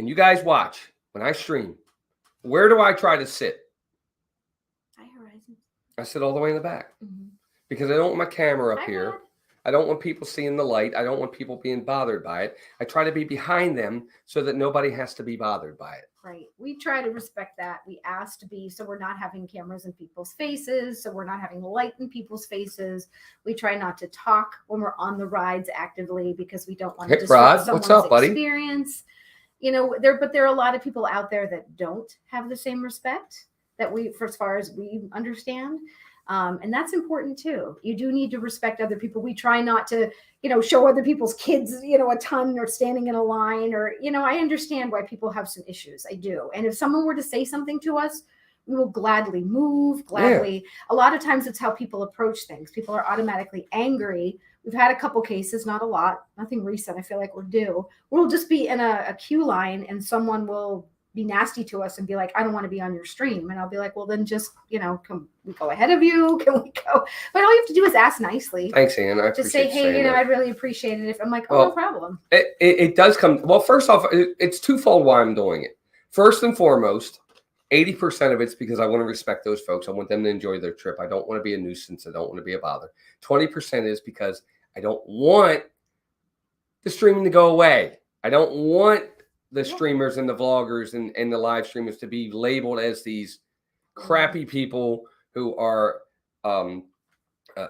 and you guys watch, when I stream, where do I try to sit? I sit all the way in the back because I don't want my camera up here. I don't want people seeing the light. I don't want people being bothered by it. I try to be behind them so that nobody has to be bothered by it. Right. We try to respect that. We ask to be, so we're not having cameras in people's faces. So we're not having light in people's faces. We try not to talk when we're on the rides actively because we don't want to disrupt someone's experience. You know, but there are a lot of people out there that don't have the same respect that we, for as far as we understand. And that's important too. You do need to respect other people. We try not to, show other people's kids, a ton or standing in a line or, I understand why people have some issues. I do. And if someone were to say something to us, we will gladly move, gladly. Yeah. A lot of times it's how people approach things. People are automatically angry. We've had a couple cases, not a lot, nothing recent. I feel like we're due. We'll just be in a queue line and someone will be nasty to us and be like, I don't want to be on your stream. And I'll be like, well, then just, can we go ahead of you? Can we go? But all you have to do is ask nicely. Thanks, Ann. I just say, hey, I'd really appreciate it. If I'm like, no problem. It does come. Well, first off, it's twofold why I'm doing it. First and foremost, 80% of it's because I want to respect those folks. I want them to enjoy their trip. I don't want to be a nuisance. I don't want to be a bother. 20% is because I don't want the streaming to go away. I don't want the streamers and the vloggers and the live streamers to be labeled as these crappy people who are,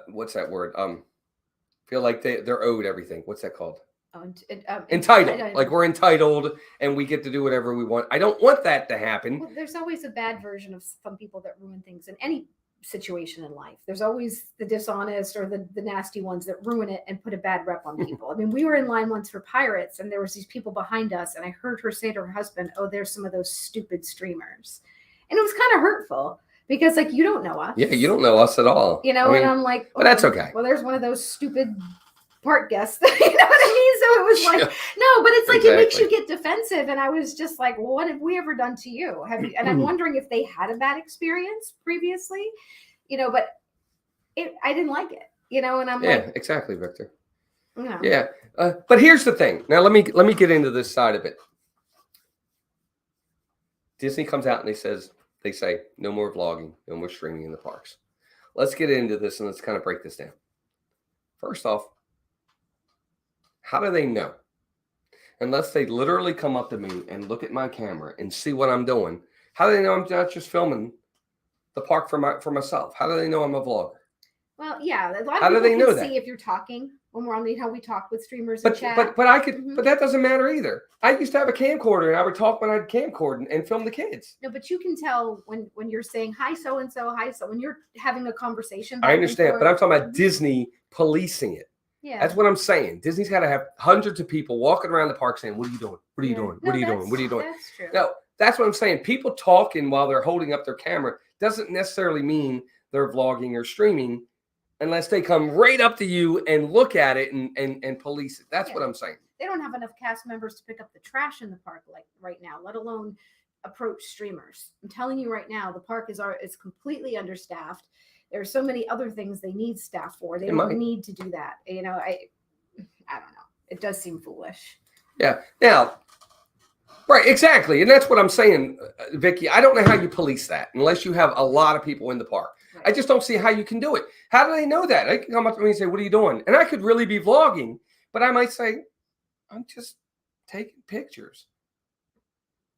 what's that word? Feel like they're owed everything. What's that called? Entitled. Like we're entitled and we get to do whatever we want. I don't want that to happen. Well, there's always a bad version of some people that ruin things in any situation in life. There's always the dishonest or the nasty ones that ruin it and put a bad rep on people. We were in line once for Pirates and there was these people behind us and I heard her say to her husband, oh, there's some of those stupid streamers. And it was kind of hurtful because you don't know us. Yeah, you don't know us at all. And I'm like, but that's okay. Well, there's one of those stupid park guests. You know what I mean? So it was like, no, but it's like, It makes you get defensive. And I was just like, well, what have we ever done to you? Have you? And I'm wondering if they had a bad experience previously, but I didn't like it, and I'm like, exactly, Victor. Yeah. But here's the thing. Now, let me get into this side of it. Disney comes out and they say, no more vlogging, no more streaming in the parks. Let's get into this and let's kind of break this down. First off, how do they know? Unless they literally come up to me and look at my camera and see what I'm doing, how do they know I'm not just filming the park for myself? How do they know I'm a vlogger? Well, yeah, a lot of people can see if you're talking when we're on the, how we talk with streamers and chat. But I could, but that doesn't matter either. I used to have a camcorder and I would talk when I'd camcord and film the kids. No, but you can tell when you're saying hi so-and-so, hi so, when you're having a conversation. I understand, but I'm talking about Disney policing it. Yeah. That's what I'm saying. Disney's got to have hundreds of people walking around the park saying, what are you doing? What are you doing? What are you doing? What are you doing? That's true. No, that's what I'm saying. People talking while they're holding up their camera doesn't necessarily mean they're vlogging or streaming unless they come right up to you and look at it and police it. That's what I'm saying. They don't have enough cast members to pick up the trash in the park like right now, let alone approach streamers. I'm telling you right now, the park is completely understaffed. There are so many other things they need staff for. They don't need to do that. You know, I don't know. It does seem foolish. Yeah. Now, right, exactly. And that's what I'm saying, Vicky. I don't know how you police that unless you have a lot of people in the park. Right. I just don't see how you can do it. How do they know that? They can come up to me and say, what are you doing? And I could really be vlogging, but I might say, I'm just taking pictures.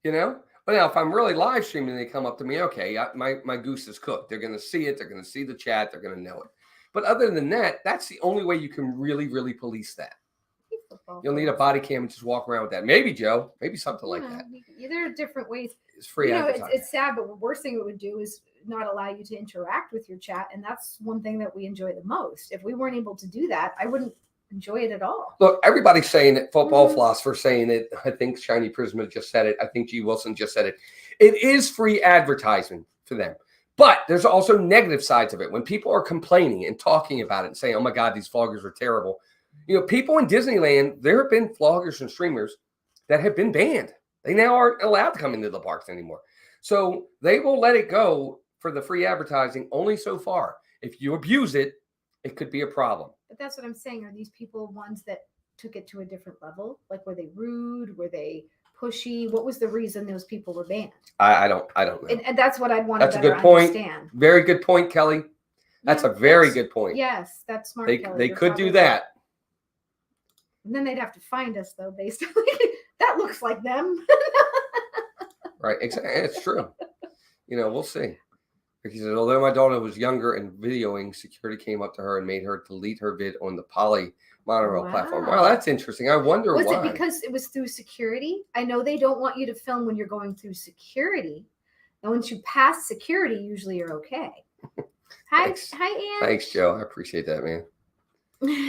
You know? But now if I'm really live streaming, they come up to me, okay, my goose is cooked. They're going to see it. They're going to see the chat. They're going to know it. But other than that, that's the only way you can really, really police that. You'll need a body cam and just walk around with that. Maybe, Joe. Maybe something like that. There are different ways. It's free advertising. It's sad, but the worst thing it would do is not allow you to interact with your chat. And that's one thing that we enjoy the most. If we weren't able to do that, I wouldn't enjoy it at all. Look, everybody's saying it. Football philosophers saying it. I think Shiny Prism just said it. I think G. Wilson just said it. It is free advertising for them. But there's also negative sides of it. When people are complaining and talking about it and saying, oh, my God, these vloggers are terrible. You know, people in Disneyland, there have been vloggers and streamers that have been banned. They now aren't allowed to come into the parks anymore. So they will let it go for the free advertising only so far. If you abuse it, it could be a problem. But that's what I'm saying. Are these people ones that took it to a different level? Like, were they rude? Were they pushy? What was the reason those people were banned? I don't know. And that's what I'd want to better good point. Understand. Very good point, Kelly. That's a very good point. Yes, that's smart. They could do that. And then they'd have to find us, though, basically. That looks like them. Right. Exactly. It's true. You know, we'll see. He said, although my daughter was younger and videoing, security came up to her and made her delete her vid on the Poly monorail platform. Wow, that's interesting. I wonder why. Was it because it was through security? I know they don't want you to film when you're going through security. And once you pass security, usually you're okay. Hi, Ange. Thanks, Joe. I appreciate that, man.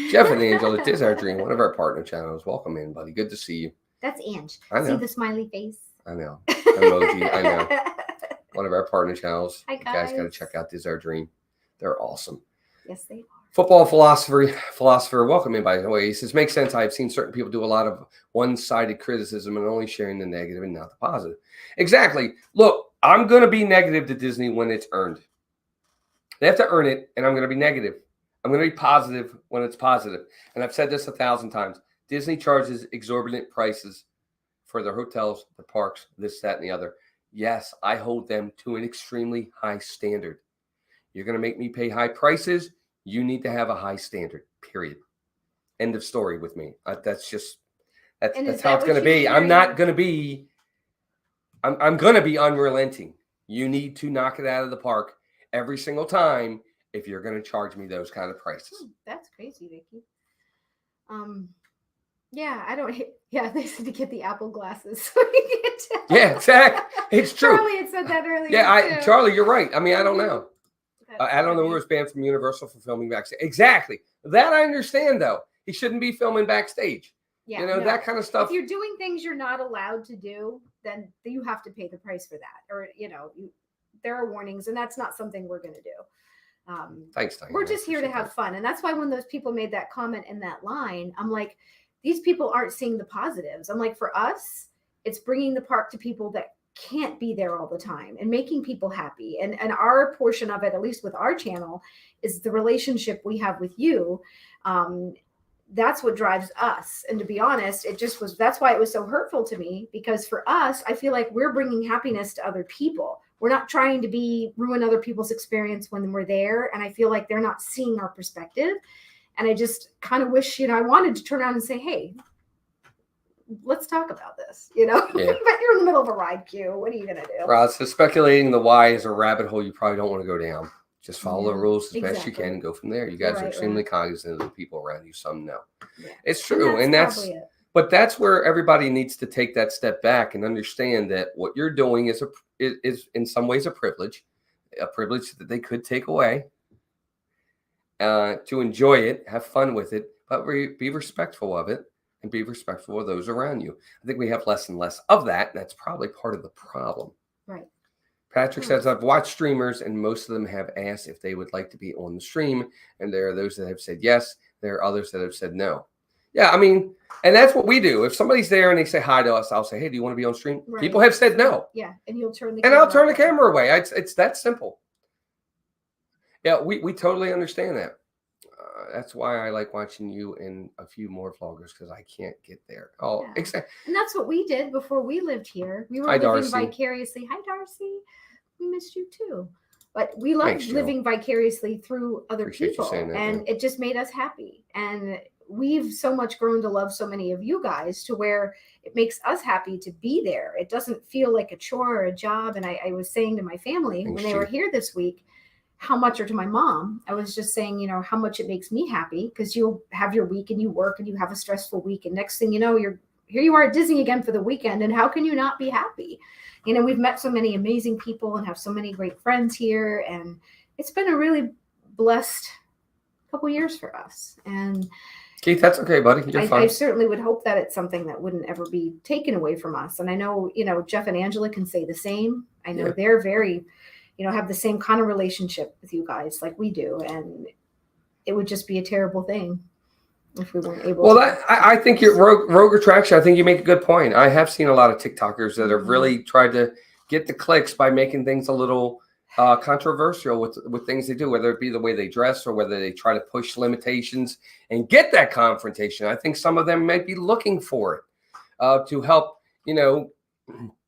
Jeff and Angel at Desire Dream, one of our partner channels. Welcome in, buddy. Good to see you. That's Ange. I know. See the smiley face? I know. Emoji. I know. One of our partner channels. Hi, guys. You guys got to check out Desire Dream. They're awesome. Yes, they are. Football philosopher, welcome in, by the way. He says, makes sense. I've seen certain people do a lot of one-sided criticism and only sharing the negative and not the positive. Exactly. Look, I'm going to be negative to Disney when it's earned. They have to earn it, and I'm going to be negative. I'm going to be positive when it's positive. And I've said this 1,000 times. Disney charges exorbitant prices for their hotels, the parks, this, that, and the other. Yes, I hold them to an extremely high standard. You're going to make me pay high prices. You need to have a high standard, period. End of story with me. That's how it's going to be. I'm not going to be, I'm going to be unrelenting. You need to knock it out of the park every single time if you're going to charge me those kind of prices. That's crazy, Vicky. Yeah, they said to get the Apple glasses. So you can tell. Yeah, exactly. It's true. Charlie had said that earlier. Yeah, Charlie, you're right. I mean, I don't know. I don't know where it's banned from Universal for filming backstage. Exactly. That I understand, though. He shouldn't be filming backstage. Yeah, you know, that kind of stuff. If you're doing things you're not allowed to do, then you have to pay the price for that. Or, there are warnings, and that's not something we're going to do. Thanks, Diane. We're just here to have fun. And that's why when those people made that comment in that line, I'm like, these people aren't seeing the positives. I'm like, for us, it's bringing the park to people that can't be there all the time and making people happy. And our portion of it, at least with our channel, is the relationship we have with you. That's what drives us. And to be honest, that's why it was so hurtful to me, because for us, I feel like we're bringing happiness to other people. We're not trying to ruin other people's experience when we're there. And I feel like they're not seeing our perspective. And I just kind of wish, I wanted to turn around and say, hey, let's talk about this, Yeah. But you're in the middle of a ride queue. What are you going to do? Ross, so speculating the why is a rabbit hole you probably don't want to go down. Just follow the rules as best you exactly. can and go from there. You guys are Right, extremely right. cognizant of the people around you. Some know. Yeah. It's true. And that's probably it. but that's where everybody needs to take that step back and understand that what you're doing is in some ways a privilege that they could take away, to enjoy it, have fun with it, but be respectful of it and be respectful of those around you. I think we have less and less of that. And that's probably part of the problem. Right. Patrick says, I've watched streamers and most of them have asked if they would like to be on the stream. And there are those that have said yes. There are others that have said no. Yeah, I mean, and that's what we do. If somebody's there and they say hi to us, I'll say, hey, do you want to be on stream? Right. People have said no. Yeah, and you'll turn the and camera I'll turn the away. camera away. It's that simple. Yeah, we totally understand that. That's why I like watching you and a few more vloggers because I can't get there. Oh, Yeah. exactly. And that's what we did before we lived here. We were Hi, living Darcy. vicariously. Hi, Darcy. We missed you too. But we loved Thanks, Jill. living vicariously through other Appreciate you people. saying that, And it just made us happy. And we've so much grown to love so many of you guys to where it makes us happy to be there. It doesn't feel like a chore or a job. And I was saying to my family Thanks, when they were here this week, how much, or to my mom, I was just saying, you know, how much it makes me happy because you'll have your week and you work and you have a stressful week. And next thing you know, here you are at Disney again for the weekend. And how can you not be happy? You know, we've met so many amazing people and have so many great friends here. And it's been a really blessed couple years for us. And Keith, that's okay, buddy. You're fine. I certainly would hope that it's something that wouldn't ever be taken away from us. And I know, you know, Jeff and Angela can say the same. I know they're very, you know, have the same kind of relationship with you guys like we do. And it would just be a terrible thing if we weren't able to. I think your rogue attraction, I think you make a good point. I have seen a lot of TikTokers that have really tried to get the clicks by making things a little controversial with things they do, whether it be the way they dress or whether they try to push limitations and get that confrontation. I think some of them might be looking for it to help, you know.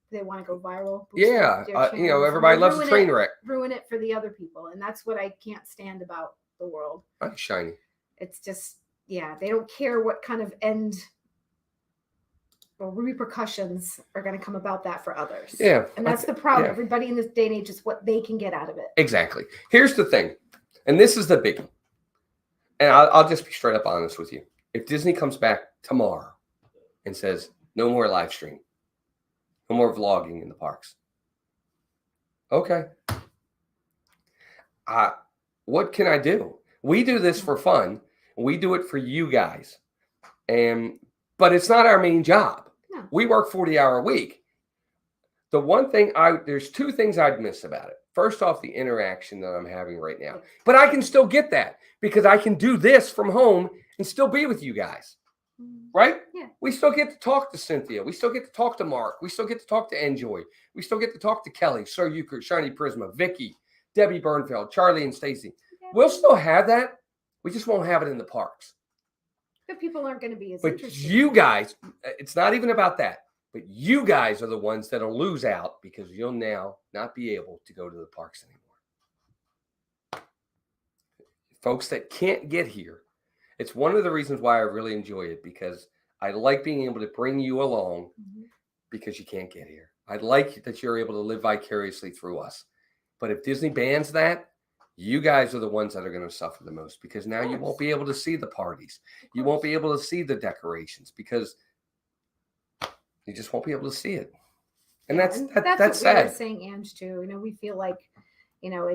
They want to go viral. Yeah. You know, everybody loves a train wreck. Ruin it for the other people. And that's what I can't stand about the world. That's shiny. It's just, yeah, they don't care what kind of end or repercussions are going to come about that for others. Yeah. And that's the problem. Everybody in this day and age is what they can get out of it. Exactly. Here's the thing. And this is the biggie. And I'll just be straight up honest with you. If Disney comes back tomorrow and says, no more live stream, no more vlogging in the parks. Okay. What can I do? We do this for fun. We do it for you guys. But it's not our main job. No. We work 40-hour a week. The one thing there's two things I'd miss about it. First off, the interaction that I'm having right now. But I can still get that because I can do this from home and still be with you guys. Right? Yeah. We still get to talk to Cynthia. We still get to talk to Mark. We still get to talk to Enjoy. We still get to talk to Kelly, Sir Euchre, Shiny Prisma, Vicky, Debbie Bernfeld, Charlie, and Stacy. Yeah. We'll still have that. We just won't have it in the parks. But people aren't going to be as But interested. you guys, it's not even about that. But you guys are the ones that'll lose out because you'll now not be able to go to the parks anymore. Folks that can't get here. It's one of the reasons why I really enjoy it because I like being able to bring you along because you can't get here. I like that you're able to live vicariously through us. But if Disney bans that, you guys are the ones that are going to suffer the most because now you won't be able to see the parties. You won't be able to see the decorations because you just won't be able to see it. And that's what sad. We were saying, Ange, too. You know, we feel like, you know,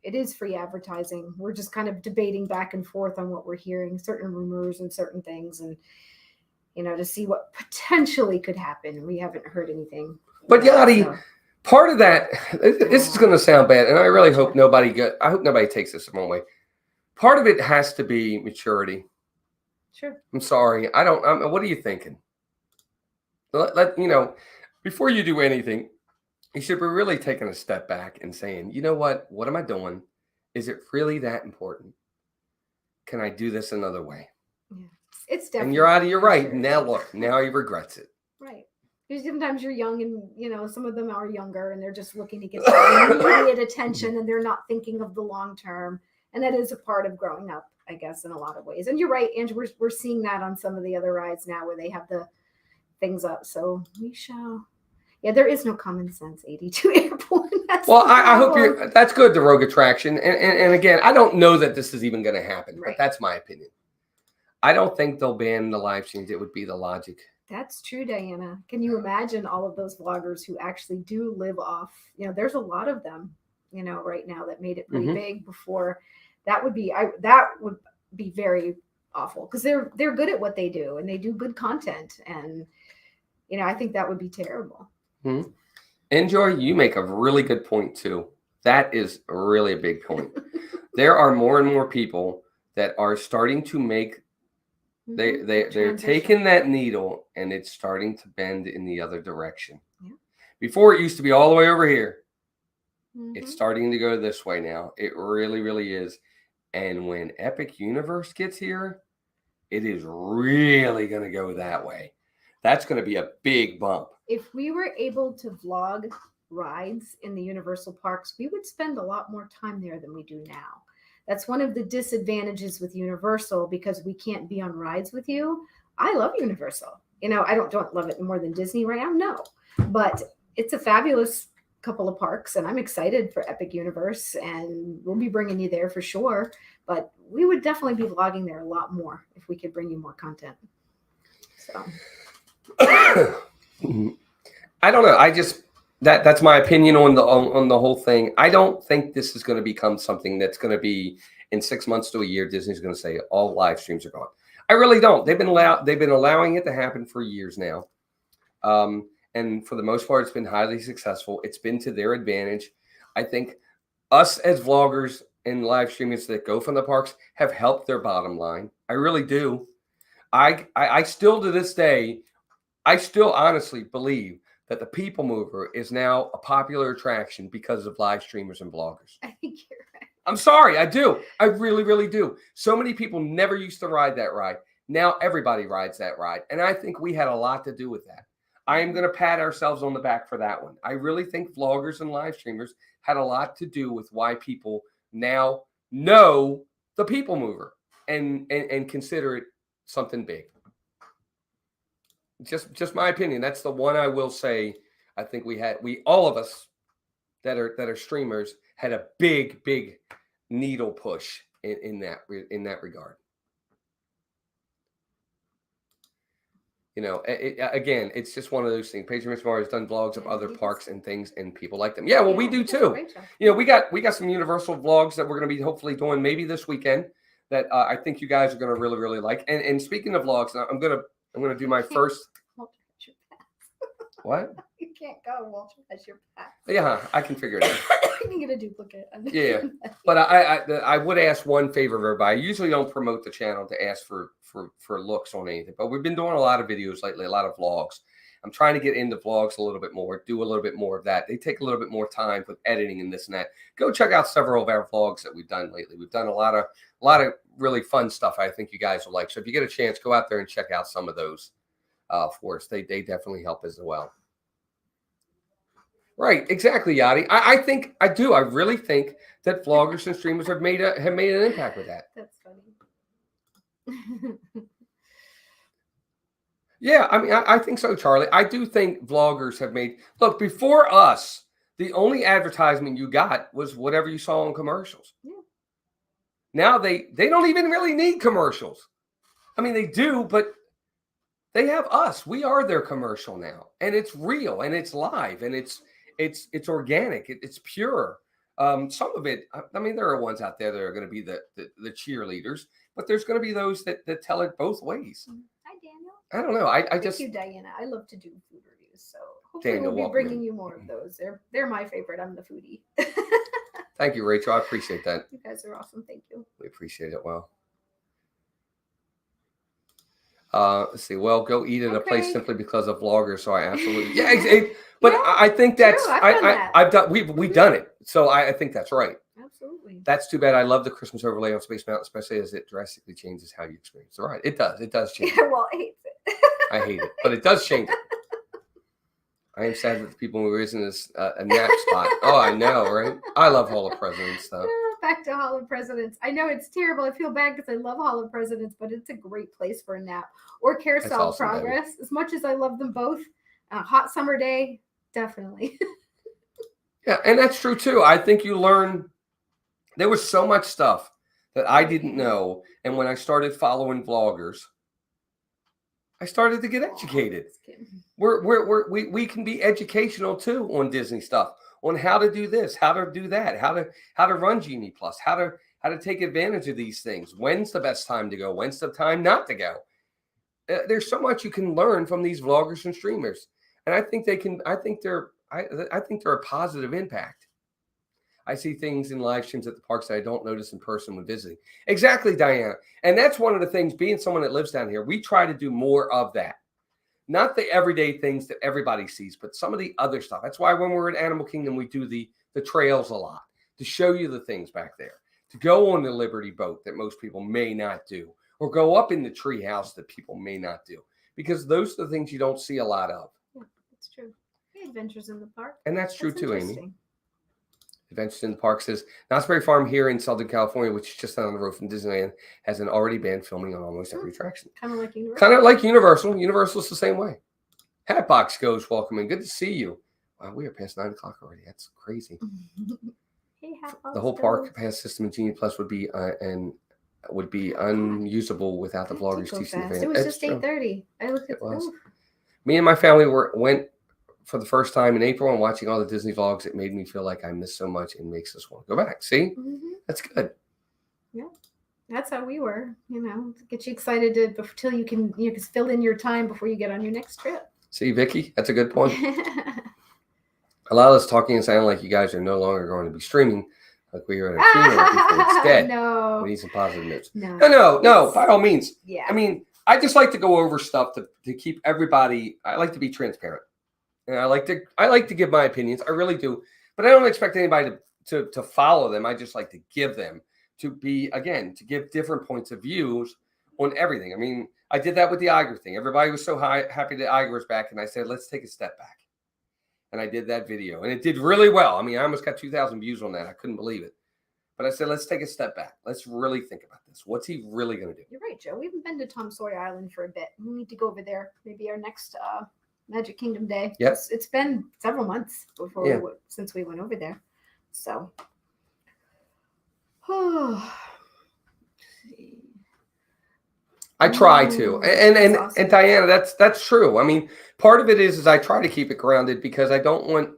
it is free advertising. We're just kind of debating back and forth on what we're hearing, certain rumors and certain things, and, you know, to see what potentially could happen. We haven't heard anything. But Yachty, part of that, this is going to sound bad, and I really hope nobody takes this the wrong way. Part of it has to be maturity. Sure. I'm sorry. What are you thinking? You know, before you do anything, you should be really taking a step back and saying, you know what? What am I doing? Is it really that important? Can I do this another way? Yeah. It's definitely. And you're out of your right. Sure. Now look, now he regrets it. Right. Because sometimes you're young and, you know, some of them are younger and they're just looking to get that immediate attention and they're not thinking of the long term. And that is a part of growing up, I guess, in a lot of ways. And you're right, Andrew, we're seeing that on some of the other rides now where they have the things up. So we shall. Yeah, there is no common sense 82 airport. That's Well, the I hope problem. that's good, the rogue attraction. And again, I don't know that this is even going to happen, but Right. that's my opinion. I don't think they'll ban the live streams. It would be the logic. That's true, Diana. Can you imagine all of those vloggers who actually do live off? There's a lot of them, right now that made it pretty Mhm. big before. That would be very awful because they're good at what they do and they do good content, and I think that would be terrible. Enjoy. You make a really good point too. That is really a big point. There are more and more people that are starting to make they're Transition. taking that needle and it's starting to bend in the other direction. Yeah. Before it used to be all the way over here. Mhm. It's starting to go this way now. It really, really is. And when Epic Universe gets here, it is really going to go that way. That's going to be a big bump. If we were able to vlog rides in the Universal parks, we would spend a lot more time there than we do now. That's one of the disadvantages with Universal because we can't be on rides with you. I love Universal. I don't love it more than Disney right now, no. But it's a fabulous couple of parks, and I'm excited for Epic Universe, and we'll be bringing you there for sure. But we would definitely be vlogging there a lot more if we could bring you more content. So I don't know. I just that's my opinion on the whole thing. I don't think this is going to become something that's going to be in 6 months to a year. Disney's going to say all live streams are gone. I really don't. They've been allowing it to happen for years now, and for the most part, it's been highly successful. It's been to their advantage. I think us as vloggers and live streamers that go from the parks have helped their bottom line. I really do. I still to this day, I still honestly believe that the People Mover is now a popular attraction because of live streamers and bloggers. I think you're right. I'm sorry, I do. I really, really do. So many people never used to ride that ride. Now everybody rides that ride. And I think we had a lot to do with that. I am going to pat ourselves on the back for that one. I really think vloggers and live streamers had a lot to do with why people now know the People Mover and consider it something big. Just my opinion. That's the one I will say. I think all of us that are streamers had a big needle push in that regard. Again, it's just one of those things. Paige Mitchell has done vlogs of other parks and things, and people like them. Yeah, well, we do too. We got some Universal vlogs that we're going to be hopefully doing maybe this weekend that I think you guys are going to really, really like. And speaking of vlogs, I'm gonna do my first. What? You can't go. Walter has your pass. Yeah, I can figure it out. You can get a duplicate. Yeah, but I would ask one favor of everybody. I usually don't promote the channel to ask for looks on anything, but we've been doing a lot of videos lately, a lot of vlogs. I'm trying to get into vlogs a little bit more, do a little bit more of that. They take a little bit more time with editing and this and that. Go check out several of our vlogs that we've done lately. We've done a lot of really fun stuff. I think you guys will like. So if you get a chance, go out there and check out some of those for us. They definitely help as well. Right, exactly, Yadi. I think I do. I really think that vloggers and streamers have made an impact with that. That's funny. Yeah, I mean, I think so, Charlie. I do think vloggers have made. Look, before us, the only advertisement you got was whatever you saw on commercials. Yeah. Now they don't even really need commercials. I mean, they do, but they have us. We are their commercial now, and it's real, and it's live, and it's organic. It's pure. Some of it, I mean, there are ones out there that are going to be the cheerleaders, but there's going to be those that tell it both ways. Hi, Daniel. I don't know. Thank you, Diana. I love to do food reviews, so hopefully Daniel, we'll be bringing you more of those. They're my favorite. I'm the foodie. Thank you, Rachel. I appreciate that. You guys are awesome. Thank you. We appreciate it. Well. Let's see. Well, go eat at a place simply because of vloggers. So I absolutely, but yeah, I think that's I've done. We've done it. So I think that's right. Absolutely. That's too bad. I love the Christmas overlay on Space Mountain, especially as it drastically changes how you experience the ride. It does. It does change. Yeah, well, I hate it. I hate it, but it does change it. I am sad that the people who are in this a nap spot. Oh, I know, right? I love Hall of Presidents stuff. Back to Hall of Presidents. I know it's terrible. I feel bad because I love Hall of Presidents, but it's a great place for a nap. Or Carousel of Progress. As much as I love them both, hot summer day, Definitely. Yeah, and that's true too. I think you learn. There was so much stuff that I didn't know, and when I started following vloggers, I started to get educated. We can be educational too on Disney stuff, on how to do this, how to do that, how to run Genie Plus, how to take advantage of these things. When's the best time to go? When's the time not to go? There's so much you can learn from these vloggers and streamers, and I think they can. I think they're a positive impact. I see things in live streams at the parks that I don't notice in person when visiting. Exactly, Diana. And that's one of the things, being someone that lives down here, we try to do more of that. Not the everyday things that everybody sees, but some of the other stuff. That's why when we're in Animal Kingdom, we do the trails a lot, to show you the things back there, to go on the Liberty boat that most people may not do, or go up in the tree house that people may not do, because those are the things you don't see a lot of. Yeah, that's true. The adventures in the park. And that's true too, Amy. Adventures in the Park says, Knott's Berry Farm here in Southern California, which is just down the road from Disneyland, has an already banned filming on almost every attraction. Kind of like Universal. Kind of like Universal. Universal's the same way. Hatbox goes, welcome in. Good to see you. Wow, we are past 9 o'clock already. That's crazy. Hey, Hatbox the whole park pass system in Genie Plus would be unusable without the vloggers teaching the fans. It was just 8:30. I looked at it. Was. Me and my family went for the first time in April, and watching all the Disney vlogs, it made me feel like I missed so much and makes us want to go back. See, that's good. Yeah, that's how we were. To get you excited till you can fill in your time before you get on your next trip. See, Vicky, that's a good point. A lot of us talking and sounding like you guys are no longer going to be streaming, like we are at a funeral. Instead, no, we need some positive news. No, by all means. Yeah. I mean, I just like to go over stuff to keep everybody. I like to be transparent. And I like to give my opinions. I really do. But I don't expect anybody to follow them. I just like to give them, to give different points of views on everything. I mean, I did that with the Iger thing. Everybody was so happy that Iger was back. And I said, let's take a step back. And I did that video. And it did really well. I mean, I almost got 2,000 views on that. I couldn't believe it. But I said, let's take a step back. Let's really think about this. What's he really going to do? You're right, Joe. We haven't been to Tom Sawyer Island for a bit. We need to go over there. Maybe our next Magic Kingdom Day. Yep. It's been several months since we went over there. So, I try to, and awesome. And Diana, that's true. I mean, part of it is I try to keep it grounded, because I'm one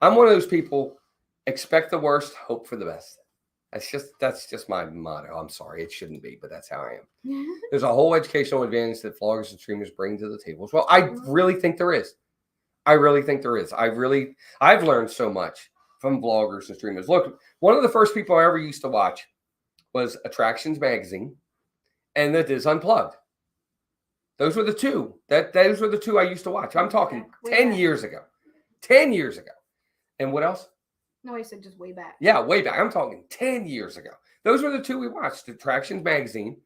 of those people, expect the worst, hope for the best. That's just my motto. I'm sorry, it shouldn't be, but that's how I am. There's a whole educational advantage that vloggers and streamers bring to the table as well. I really think there is. I've learned so much from vloggers and streamers. Look, one of the first people I ever used to watch was Attractions Magazine and the Diz Unplugged. Those were the two. Those were the two I used to watch. I'm talking 10 years ago. 10 years ago. And what else? No, I said just way back. Yeah, way back. I'm talking 10 years ago. Those were the two we watched, Attractions Magazine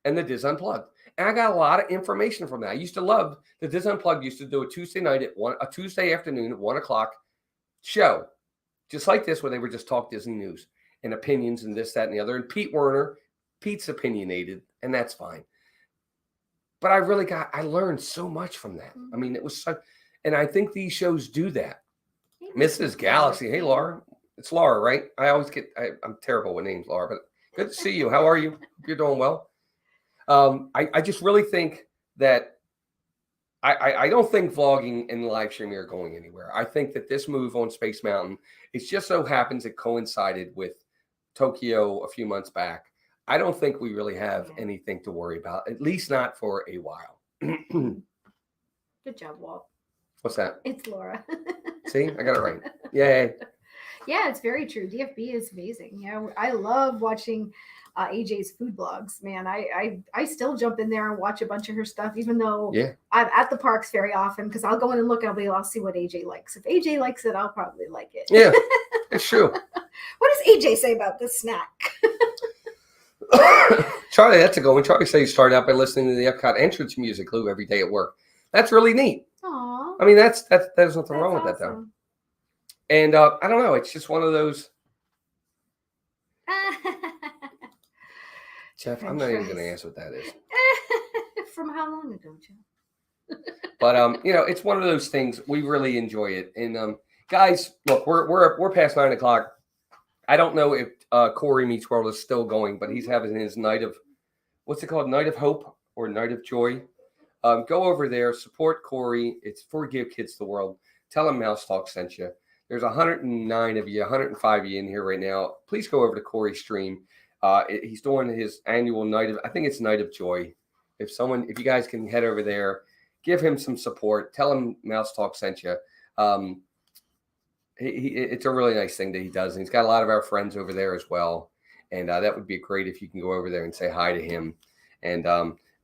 and the Diz Unplugged. And I got a lot of information from that. I used to love the Diz Unplugged. Used to do a Tuesday night a Tuesday afternoon at 1 o'clock show, just like this, where they would just talk Disney news and opinions and this, that, and the other. And Pete's opinionated, and that's fine. But I learned so much from that. I mean, it was such, and I think these shows do that. Mrs. Galaxy. Hey, Laura. It's Laura, right? I'm terrible with names, Laura, but good to see you. How are you? Hope you're doing well. I just really think that I don't think vlogging and live streaming are going anywhere. I think that this move on Space Mountain, it just so happens it coincided with Tokyo a few months back. I don't think we really have anything to worry about, at least not for a while. Good job, Walt. What's that? It's Laura. See, I got it right. Yay. Yeah, it's very true. DFB is amazing. Yeah, I love watching AJ's food blogs. Man, I still jump in there and watch a bunch of her stuff, even though I'm at the parks very often, because I'll go in and look. I'll see what AJ likes. If AJ likes it, I'll probably like it. Yeah, it's true. What does AJ say about this snack? Charlie, that's a good one. Charlie said he started out by listening to the Epcot entrance music loop every day at work. That's really neat. Aww. I mean, there's nothing wrong with that, though. And I don't know. It's just one of those. Jeff, I'm not even going to answer what that is. From how long ago, Jeff? But it's one of those things. We really enjoy it. And guys, look, we're past 9 o'clock. I don't know if Corey Meets World is still going, but he's having his night of, what's it called? Night of Hope or Night of Joy. Go over there, support Corey. It's for Give Kids the World. Tell him Mouse Talk sent you. There's 109 of you, 105 of you in here right now. Please go over to Corey's stream. He's doing his annual night of, I think it's Night of Joy. If you guys can head over there, give him some support. Tell him Mouse Talk sent you. It's a really nice thing that he does. And he's got a lot of our friends over there as well. And that would be great if you can go over there and say hi to him. And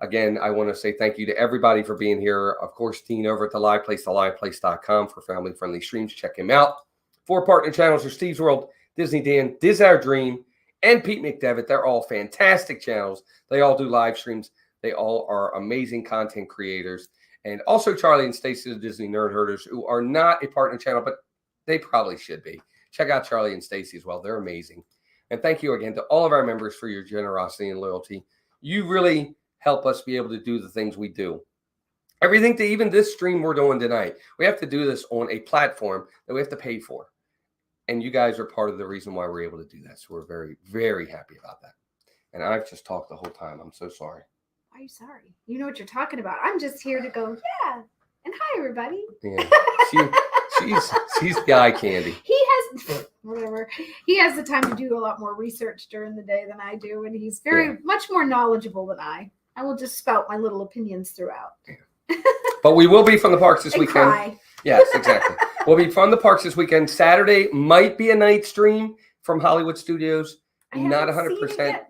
again, I want to say thank you to everybody for being here. Of course, Dean over at the Live Place, theliveplace.com for family-friendly streams. Check him out. 4 partner channels are Steve's World, Disney Dan, Diz Our Dream, and Pete McDevitt. They're all fantastic channels. They all do live streams. They all are amazing content creators. And also Charlie and Stacy, the Disney Nerd Herders, who are not a partner channel, but they probably should be. Check out Charlie and Stacy as well. They're amazing. And thank you again to all of our members for your generosity and loyalty. You really help us be able to do the things we do. Everything to even this stream we're doing tonight, we have to do this on a platform that we have to pay for. And you guys are part of the reason why we're able to do that. So we're very, very happy about that. And I've just talked the whole time. I'm so sorry. Why are you sorry? You know what you're talking about. I'm just here to go, yeah. And hi, everybody. Yeah. She's the eye candy. He has whatever. He has the time to do a lot more research during the day than I do, and he's very much more knowledgeable than I. I will just spout my little opinions throughout. Yeah. But we will be from the parks this weekend. Cry. Yes, exactly. We'll be from the parks this weekend. Saturday might be a night stream from Hollywood Studios. Not 100%.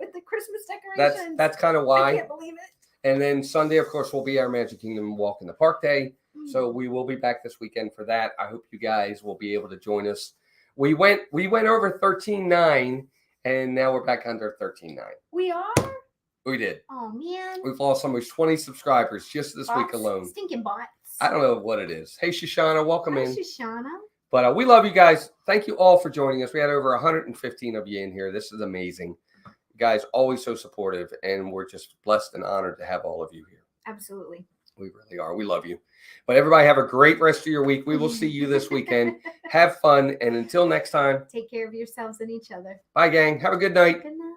With the Christmas decorations. That's kind of why. I can't believe it. And then Sunday, of course, will be our Magic Kingdom Walk in the Park Day. So we will be back this weekend for that. I hope you guys will be able to join us. We went over 13.9, and now we're back under 13.9. We are? We did. Oh, man. We've lost almost 20 subscribers just this week alone. Stinking bots. I don't know what it is. Hey, Shoshana, welcome in. Shoshana. But we love you guys. Thank you all for joining us. We had over 115 of you in here. This is amazing. You guys always so supportive, and we're just blessed and honored to have all of you here. Absolutely. We really are. We love you. But everybody have a great rest of your week. We will see you this weekend. Have fun. And until next time. Take care of yourselves and each other. Bye, gang. Have a good night. Good night.